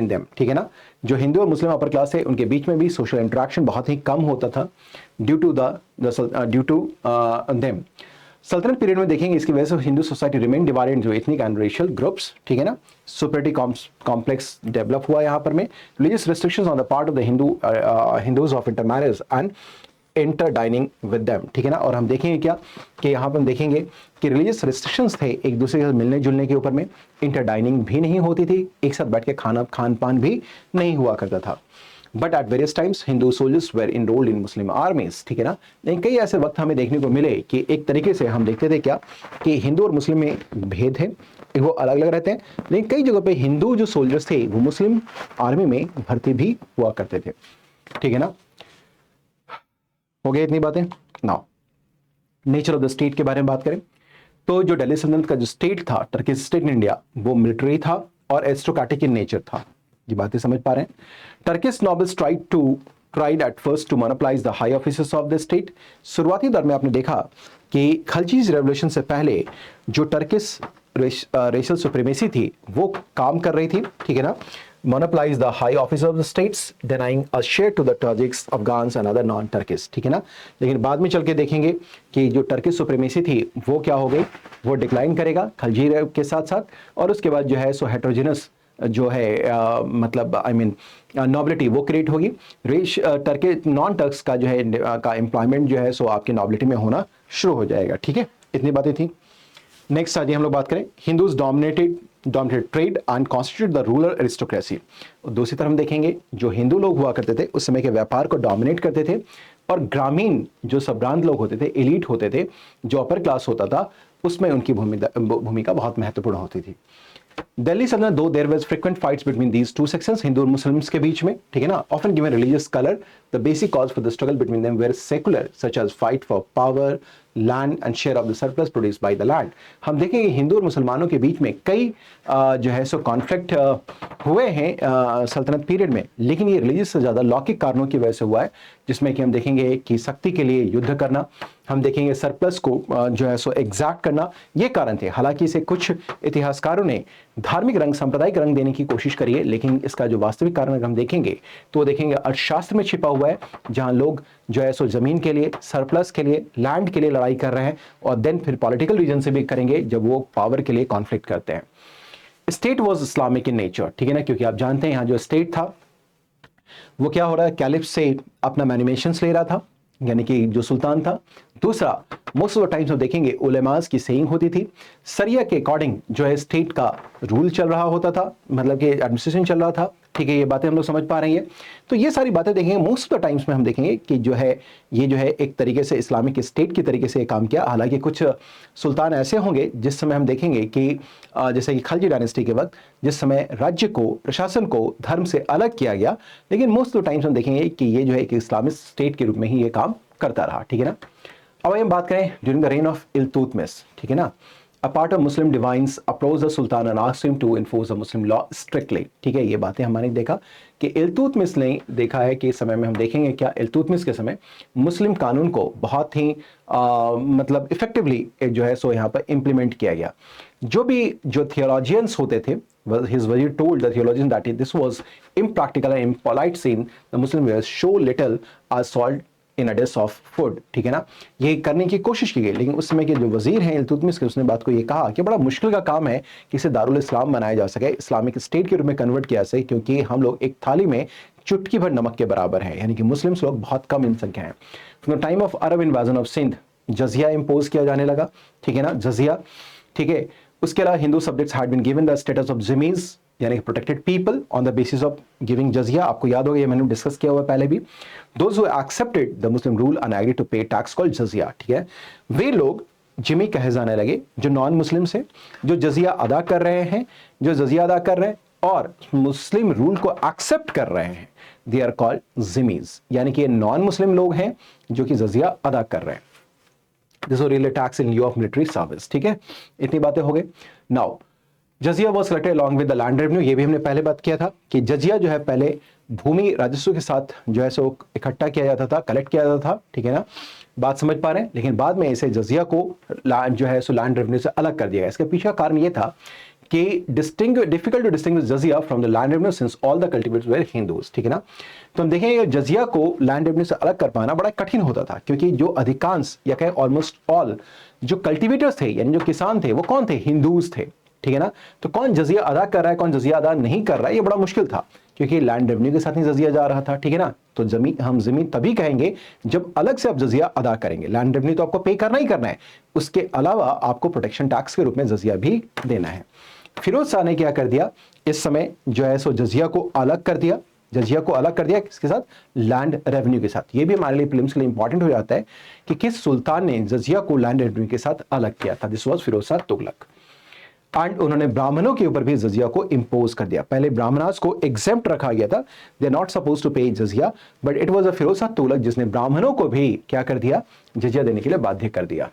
S1: them, ठीक है ना। जो हिंदू और मुस्लिम अपर क्लास है उनके बीच में भी सोशल इंटरेक्शन बहुत ही कम होता था ड्यू टू देम। सल्तनत पीरियड में देखेंगे इसकी वजह से हिंदू सोसाइटी रिमेन डिवाइडेड जो एथनिक एंड रेशियल ग्रुप्स, ठीक है ना। सुपरिटी कॉम्प्लेक्स डेवलप हुआ यहाँ पर में। Religious restrictions on the part of the Hindus of intermarriage and inter dining with them, ठीक है ना। और हम देखेंगे क्या कि यहाँ पर हम देखेंगे कि रिलीजियस रिस्ट्रिक्शंस थे एक दूसरे के साथ मिलने जुलने के ऊपर में, इंटर डाइनिंग भी नहीं होती थी, एक साथ बैठ के खान पान भी नहीं हुआ करता था। But at various times Hindu soldiers were enrolled in Muslim armies, ठीक है ना। लेकिन कई ऐसे वक्त हमें देखने को मिले कि एक तरीके से हम देखते थे क्या कि हिंदू और मुस्लिम में भेद है, वो अलग अलग रहते हैं, लेकिन कई जगहों पे हिंदू जो सोल्जर्स थे वो मुस्लिम आर्मी में भर्ती भी हुआ करते थे, ठीक है ना। हो गया इतनी बातें। Now nature of the state के बारे में बात करें तो जो दिल्ली सल्तनत का जो स्टेट था, टर्किश स्टेट इन इंडिया, वो मिलिट्री था और एरिस्टोक्रेटिक इन नेचर था। ये बातें समझ पा रहे हैं। Turkish nobles tried at first to monopolise the high officers of the state. शुरुआती दौर में आपने देखा कि खलजीज रेवोल्यूशन से पहले जो टर्किश रेशियल सुप्रीमेसी थी वो काम कर रही थी, ठीक है ना। Monopolise the high office of the states, denying a share to the Tajiks, Afghans and other non-Turkish, ठीक है ना। लेकिन बाद में चल के देखेंगे कि जो टर्किश सुप्रीमेसी थी वो क्या हो गई, वो डिक्लाइन करेगा खलजी के साथ साथ, और उसके बाद जो है सो हेट्रोजिनस जो है मतलब आई मीन नॉबिलिटी वो क्रिएट होगी। टर्के नॉन टर्क्स का जो है का एम्प्लॉयमेंट जो है सो आपके नॉबिलिटी में होना शुरू हो जाएगा, ठीक है। इतनी बातें थी। नेक्स्ट आइए हम लोग बात करें, Hindus dominated trade and constitute the rural aristocracy. दूसरी तरफ हम देखेंगे जो हिंदू लोग हुआ करते थे उस समय के व्यापार को डोमिनेट करते थे, और ग्रामीण जो संभ्रांत लोग होते थे, एलीट होते थे, जो अपर क्लास होता था, उसमें उनकी भूमिका बहुत महत्वपूर्ण होती थी। दिल्ली सल्तनत though there was frequent fights between these two sections, Hindu और मुस्लिम्स के बीच में, ठीक है ना। Often given religious colour, the basic cause for the struggle between them were secular, such as fight for power, land and share of the surplus produced by the land. हम देखेंगे हिंदू और मुसलमानों के बीच में कई जो है सो कॉन्फ्लिक्ट हुए हैं सल्तनत पीरियड में, लेकिन ये रिलीजियस से ज़्यादा लौकिक कारणों की वजह से हुआ है, जिसमें कि हम देखेंगे कि शक्ति के लिए युद्ध करना, हम देखेंगे सरप्लस को जो है सो एग्जैक्ट करना, ये कारण थे। हालांकि इसे कुछ इतिहासकारों ने धार्मिक रंग, सांप्रदायिक रंग देने की कोशिश करी है, लेकिन इसका जो वास्तविक कारण अगर हम देखेंगे तो देखेंगे अर्थशास्त्र में छिपा हुआ है, जहां लोग जो है सो जमीन के लिए, सरप्लस के लिए, लैंड के लिए लड़ाई कर रहे हैं, और देन फिर पॉलिटिकल रीजन से भी करेंगे जब वो पावर के लिए कॉन्फ्लिक्ट करते हैं। State was Islamic in nature, ठीक है ना, क्योंकि आप जानते हैं यहाँ जो स्टेट था वो क्या हो रहा है, कैलिफ से अपना मैनिमेशंस ले रहा था, यानी कि जो सुल्तान था। दूसरा, मोस्ट ऑफ द टाइम्स हम देखेंगे उलेमास की सेइंग होती थी, सरिया के अकॉर्डिंग जो है स्टेट का रूल चल रहा होता था, मतलब कि एडमिनिस्ट्रेशन चल रहा था, ठीक है। ये बातें हम लोग समझ पा रहे हैं। तो ये सारी बातें देखेंगे मोस्ट ऑफ द टाइम्स में हम देखेंगे कि जो है ये जो है एक तरीके से इस्लामिक स्टेट की तरीके से काम किया। हालांकि कुछ सुल्तान ऐसे होंगे जिस समय हम देखेंगे कि जैसे कि खलजी डायनेस्टी के वक्त जिस समय राज्य को, प्रशासन को धर्म से अलग किया गया, लेकिन मोस्ट ऑफ द टाइम्स हम देखेंगे कि ये जो है एक इस्लामिक स्टेट के रूप में ही ये काम करता रहा, ठीक है ना। अब हम बात करें during the rain of Iltutmish, ठीक है ना। A part of Muslim divines approached the Sultan and asked him to enforce the Muslim law strictly, ठीक है। ये बातें हमने देखा कि इल्तुतमिश ने देखा है कि इस समय में हम देखेंगे क्या इल्तुतमिश के समय मुस्लिम कानून को बहुत ही मतलब इफेक्टिवली जो है सो यहाँ पर इम्प्लीमेंट किया गया। जो थियोलॉजियंस होते थे, his very told the theologian that this was impractical and impolite sin, the Muslim were so little as salt in a dish of food, ठीक है ना। ये करने की कोशिश की गई, लेकिन उस समय के जो वजीर हैं इल्तुतमिश के, उसने बात को ये कहा कि बड़ा मुश्किल का काम है कि इसे दारुल इस्लाम बनाया जा सके, इस्लामिक स्टेट के रूप में कन्वर्ट किया जा सके, क्योंकि हम लोग एक थाली में चुटकी भर नमक के बराबर हैं, यानी कि मुस्लिम्स लोग बहुत कम इन संख्या हैं। From the time of Arab invasion of Sindh जजिया इम्पोज किया जाने लगा, ठीक है ना, जजिया, ठीक है। उसके अलावा Hindu subjects had been given the status of जिमीज, यानी protected people on the basis of giving जजिया, आपको याद होगा ये मैंने डिस्कस किया हुआ पहले भी। Those who accepted the Muslim rule and agree to pay tax called jizya, ठीक है, वे लोग जिमी कहे जाने लगे जो नॉन मुस्लिम्स हैं, जो जजिया अदा कर रहे हैं, जो जजिया अदा कर रहे हैं और मुस्लिम रूल को एक्सेप्ट कर रहे हैं, दे आर कॉल्ड जिमीज, यानी कि ये नॉन मुस्लिम लोग हैं जो कि जजिया अदा कर रहे हैं। This was really tax in lieu of military service, ठीक है, इतनी बातें हो गई। नाउ जजिया was collected along with the land revenue, ये भी हमने पहले बात किया था कि जजिया जो है पहले भूमि राजस्व के साथ जो है सो इकट्ठा किया जाता था, कलेक्ट किया जाता था, ठीक है ना, बात समझ पा रहे हैं। लेकिन बाद में इसे जजिया को जो है सो लैंड रेवेन्यू से अलग कर दिया गया। इसके पीछे का कारण ये था कि डिफिकल्ट टू डिस्टिंग्विश जजिया from the land revenue since all the cultivators were Hindus, ठीक है ना। तो हम देखेंगे जजिया को लैंड रेवेन्यू से अलग कर पाना बड़ा कठिन होता था, क्योंकि जो अधिकांश या कहें ऑलमोस्ट ऑल जो कल्टिवेटर्स थे यानी जो किसान थे वो कौन थे, हिंदूज थे, ठीक है ना। तो कौन जजिया अदा कर रहा है, कौन जजिया अदा नहीं कर रहा है, ये बड़ा मुश्किल था, क्योंकि लैंड रेवेन्यू के साथ ही जजिया जा रहा था, ठीक है ना। तो हम जमीन तभी कहेंगे जब अलग से आप जजिया अदा करेंगे। लैंड रेवेन्यू तो आपको पे करना ही करना है, उसके अलावा आपको प्रोटेक्शन टैक्स के रूप में जजिया भी देना है। फिरोज शाह ने क्या कर दिया, इस समय जो है सो जजिया को अलग कर दिया, जजिया को अलग कर दिया किसके साथ, लैंड रेवेन्यू के साथ। ये भी हमारे लिए प्रीलिम्स के लिए इंपॉर्टेंट हो जाता है कि किस सुल्तान ने जजिया को लैंड रेवेन्यू के साथ अलग किया था। This was Firoz Shah Tughlaq. And उन्होंने ब्राह्मणों के ऊपर भी जजिया को इंपोज कर दिया। पहले ब्राह्मणास को एग्जेम्प्ट रखा गया था, they are not suppose to pay जजिया, but it was a Firoz Shah Tughlaq जिसने ब्राह्मणों को भी क्या कर दिया, जजिया देने के लिए बाध्य कर दिया।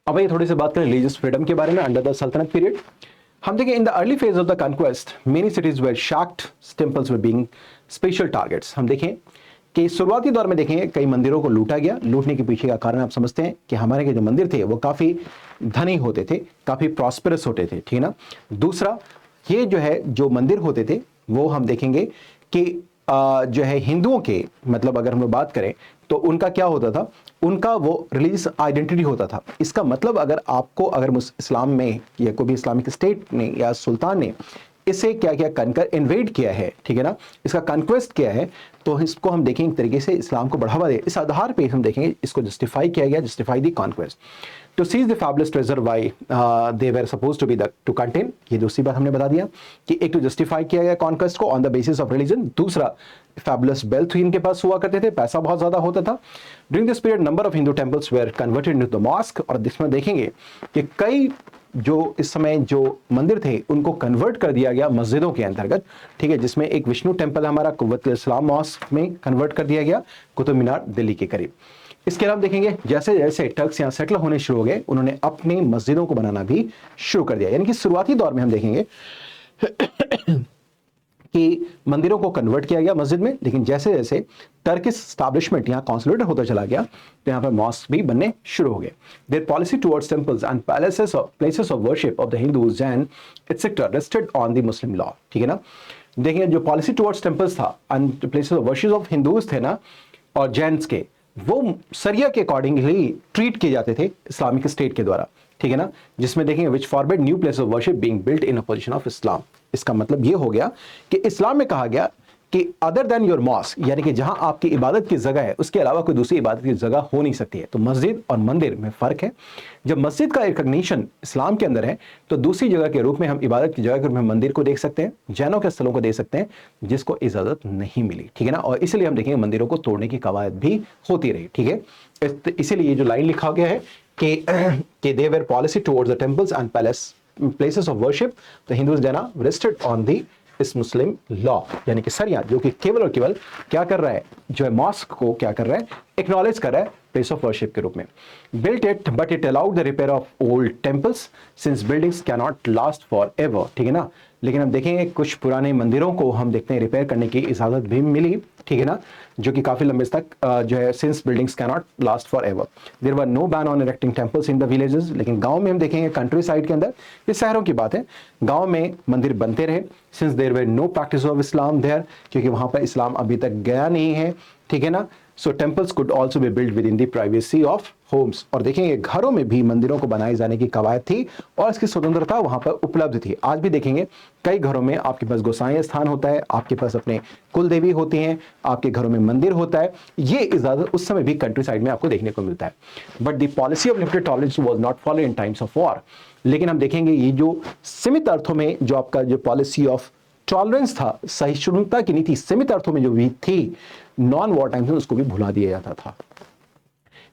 S1: अब ये थोड़ी सी बात करें रिलीजियस फ्रीडम के बारे में अंडर द सल्तनत पीरियड। हम देखें in the early phase of the conquest many cities were sacked, temples were being special targets. हम देखें कि शुरुआती दौर में देखेंगे कई मंदिरों को लूटा गया। लूटने के पीछे का कारण आप समझते हैं कि हमारे के जो मंदिर थे वो काफी धनी होते थे, काफी प्रॉस्पेरस होते थे, ठीक है ना। दूसरा, ये जो है जो मंदिर होते थे वो हम देखेंगे कि जो है हिंदुओं के, मतलब अगर हम लोग बात करें तो उनका क्या होता था, उनका वो रिलीजियस आइडेंटिटी होता था। इसका मतलब अगर आपको अगर इस्लाम में या कोई भी इस्लामिक स्टेट ने या सुल्तान ने इसे क्या क्या कनकर इन्वेड किया है, ठीक है ना, इसका कॉन्क्वेस्ट किया है, तो इसको हम देखेंगे एक तरीके से इस्लाम को बढ़ावा दे, इस आधार पे हम देखेंगे इसको जस्टिफाई किया गया, justify the conquest to seize the fabulous treasure why they were supposed to be the to contain. ये दूसरी बात हमने बता दिया कि एक तो जस्टिफाई किया गया कॉन्क्वेस्ट को on the basis of religion, दूसरा फैबुलस वेल्थ इनके पास हुआ करते थे, पैसा बहुत ज्यादा होता था। During this period number of Hindu temples were converted into the mosque, और इसमें देखेंगे कि कई जो इस समय जो मंदिर थे उनको कन्वर्ट कर दिया गया मस्जिदों के अंतर्गत, ठीक है, जिसमें एक विष्णु टेम्पल हमारा कुव्वत इस्लाम मॉस्क में कन्वर्ट कर दिया गया, कुतुब मीनार दिल्ली के करीब। इसके अलावा देखेंगे जैसे जैसे टर्क्स यहाँ सेटल होने शुरू हो गए, उन्होंने अपनी मस्जिदों को बनाना भी शुरू कर दिया। यानी कि शुरुआती दौर में हम देखेंगे कि मंदिरों को कन्वर्ट किया गया मस्जिद में, लेकिन जैसे जैसे टर्किश स्टैब्लिशमेंट यहाँ कॉन्सोलिडेट होता चला गया तो यहाँ पर मॉस्क भी बनने शुरू हो गए। Their policy towards temples and palaces of places of worship of the Hindus and etcetera rested on the Muslim law, ठीक है ना। देखिए जो पॉलिसी टुवर्ड्स टेम्पल्स था and places of worship of Hindus थे ना और जैन्स के, वो सरिया के अकॉर्डिंगली ट्रीट किए जाते थे इस्लामिक स्टेट के द्वारा, ठीक है ना, जिसमें देखेंगे which forbid new place of worship being built in opposition of Islam. इसका मतलब ये हो गया कि इस्लाम में कहा गया कि अदर देन योर मॉस्क, यानी कि जहां आपकी इबादत की जगह है उसके अलावा कोई दूसरी इबादत की जगह हो नहीं सकती है। तो मस्जिद और मंदिर में फर्क है। जब मस्जिद का रिकॉग्निशन इस्लाम के अंदर है तो दूसरी जगह के रूप में हम इबादत की जगह के रूप में मंदिर को देख सकते हैं, जैनों के स्थलों को देख सकते हैं जिसको इजाजत नहीं मिली, ठीक है ना। और इसलिए हम देखेंगे मंदिरों को तोड़ने की कवायद भी होती रही, ठीक है। इसीलिए ये जो लाइन लिखा गया है कि they were policy towards the temples and palace places of worship the Hindus देना रेस्टेड ऑन द इस मुस्लिम लॉ, यानी कि सरिया जो कि केवल और केवल क्या कर रहा है, जो है मॉस्क को क्या कर रहा है, एक्नॉलेज कर रहा है प्लेस ऑफ वर्शिप के रूप में। Built it but it allowed the repair of old temples since buildings can not last for ever, ठीक है ना। लेकिन हम देखेंगे कुछ पुराने मंदिरों को हम देखते हैं रिपेयर करने की इजाजत भी मिली, ठीक है ना, जो कि काफी लंबे तक जो है since buildings can not last for ever. There were no ban on erecting temples in the villages. लेकिन गांव में हम देखेंगे कंट्री साइड के अंदर, ये शहरों की बात है, गांव में मंदिर बनते रहे since there were no practice of Islam there, क्योंकि वहां पर इस्लाम अभी तक गया नहीं है, ठीक है ना। So temples could also be build within the privacy of homes. और देखेंगे घरों में भी मंदिरों को बनाए जाने की कवायद थी और इसकी स्वतंत्रता वहां पर उपलब्ध थी। आज भी देखेंगे कई घरों में आपके पास गोसाई स्थान होता है, आपके पास अपने कुल देवी होती हैं, आपके घरों में मंदिर होता है। ये इजाजत उस समय भी कंट्री साइड में आपको देखने को मिलता है। But the policy of limited tolerance was not follow in times of war. लेकिन हम देखेंगे ये जो सीमित अर्थों में जो आपका जो पॉलिसी ऑफ टॉलरेंस था, सहिष्णुता की नीति सीमित अर्थों में जो भी थी, नॉन वॉर टाइम्स में उसको भी भुला दिया जाता था।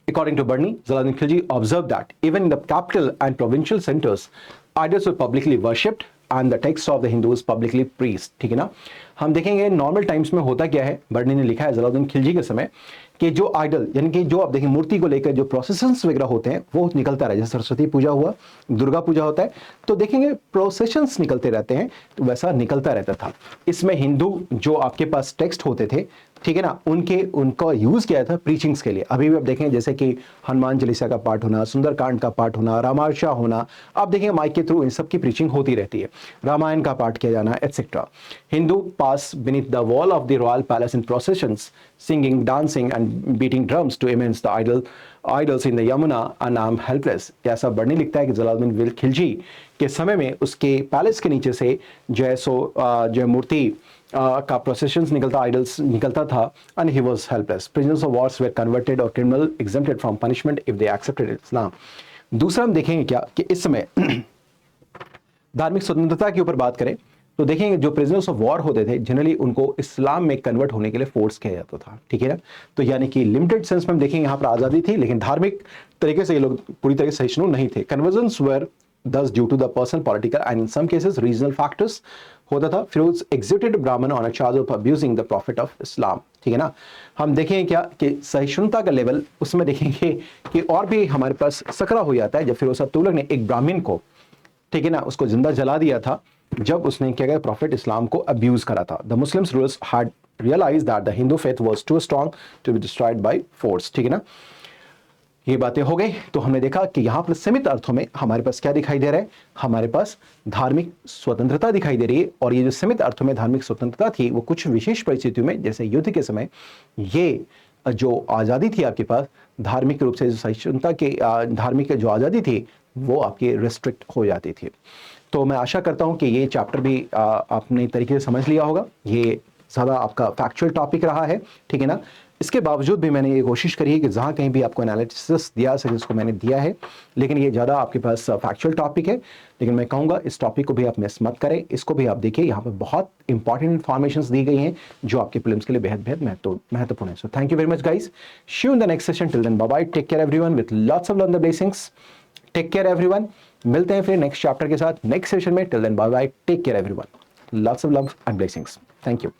S1: According to Barney, Jalaluddin Khilji observed that even in the capital and provincial centers, idols were publicly worshipped and the texts of the Hindus publicly preached। ठीक है ना। हम देखेंगे नॉर्मल टाइम्स में होता क्या है, बर्नी ने लिखा है जलालुद्दीन खिलजी के समय कि जो आइडल यानी कि जो आप देखें मूर्ति को लेकर जो प्रोसेशंस वगैरह होते हैं वो निकलता रहे। जैसे सरस्वती पूजा हुआ, दुर्गा पूजा होता है, तो देखेंगे प्रोसेशंस निकलते रहते हैं, तो वैसा निकलता रहता था। इसमें हिंदू जो आपके पास टेक्स्ट होते थे, ठीक है ना, उनका यूज किया था प्रीचिंग्स के लिए। अभी भी आप देखें जैसे कि हनुमान चालीसा का पाठ होना, सुंदरकांड का पाठ होना, रामायण होना, आप देखें माइक के थ्रू इन सब की प्रीचिंग होती रहती है, रामायण का पाठ किया जाना etcetera. Hindu pass beneath the wall of the royal palace in processions, singing, dancing and beating drums to immense the idols in the Yamuna and I'm helpless। कैसा बर्नी लिखता है कि जलालुद्दीन खिलजी के समय में उसके पैलेस के नीचे से जो मूर्ति का प्रोसेशंस निकलता, आइडल्स निकलता था, and he was helpless. Prisoners of wars were converted और criminal exempted from punishment if they accepted Islam. दूसरा हम देखेंगे क्या कि इस समय धार्मिक स्वतंत्रता के ऊपर बात करें तो देखेंगे जो प्रिजनर्स ऑफ वॉर होते थे जनरली उनको इस्लाम में कन्वर्ट होने के लिए फोर्स किया जाता था। ठीक है ना। तो यानी कि लिमिटेड सेंस में हम देखेंगे यहाँ पर आज़ादी थी, लेकिन धार्मिक तरीके से ये लोग पूरी तरह से सहिष्णु नहीं थे। Convergence were thus due to the personal, political and in some cases regional factors होता था। फिरोज executed ब्राह्मण on a charge of abusing the prophet of Islam। ठीक है ना। हम देखेंगे क्या कि सहिष्णुता का लेवल उसमें देखेंगे कि और भी हमारे पास सकरा हो जाता है जब फिरोज शाह तुगलक ने एक ब्राह्मण को, ठीक है ना, उसको जिंदा जला दिया था जब उसने क्या किया, प्रॉफिट इस्लाम को अब्यूज करा था। The Muslims rulers had realised that the Hindu faith was too strong to be destroyed by force. ठीक है ना। ये बातें हो गई तो हमने देखा कि यहाँ पर सीमित अर्थों में हमारे पास क्या दिखाई दे रहा है, हमारे पास धार्मिक स्वतंत्रता दिखाई दे रही है। और ये जो सीमित अर्थों में धार्मिक स्वतंत्रता थी वो कुछ विशेष परिस्थितियों में जैसे युद्ध के समय ये जो आज़ादी थी आपके पास धार्मिक रूप से जो सहिष्णुता के धार्मिक जो आज़ादी थी वो आपकी रिस्ट्रिक्ट हो जाती थी। तो मैं आशा करता हूँ कि ये चैप्टर भी आपने तरीके से समझ लिया होगा। ये ज़्यादा आपका फैक्चुअल टॉपिक रहा है। ठीक है ना। इसके बावजूद भी मैंने ये कोशिश करी है कि जहाँ कहीं भी आपको एनालिसिस दिया सके उसको मैंने दिया है, लेकिन ये ज़्यादा आपके पास फैक्चुअल टॉपिक है। लेकिन मैं कहूँगा इस टॉपिक को भी आप मिस मत करें, इसको भी आप देखिए। यहाँ पर बहुत इंपॉर्टेंट इन्फॉर्मेशन दी गई हैं जो आपके फिल्म्स के लिए बेहद बेहद महत्वपूर्ण है। So thank you very much guys. See in the next session. Till then bye bye, take care everyone with lots of love and blessings. Take care everyone. मिलते हैं फिर नेक्स्ट चैप्टर के साथ नेक्स्ट सेशन में। Till then bye bye, take care everyone, lots of love and blessings. Thank you.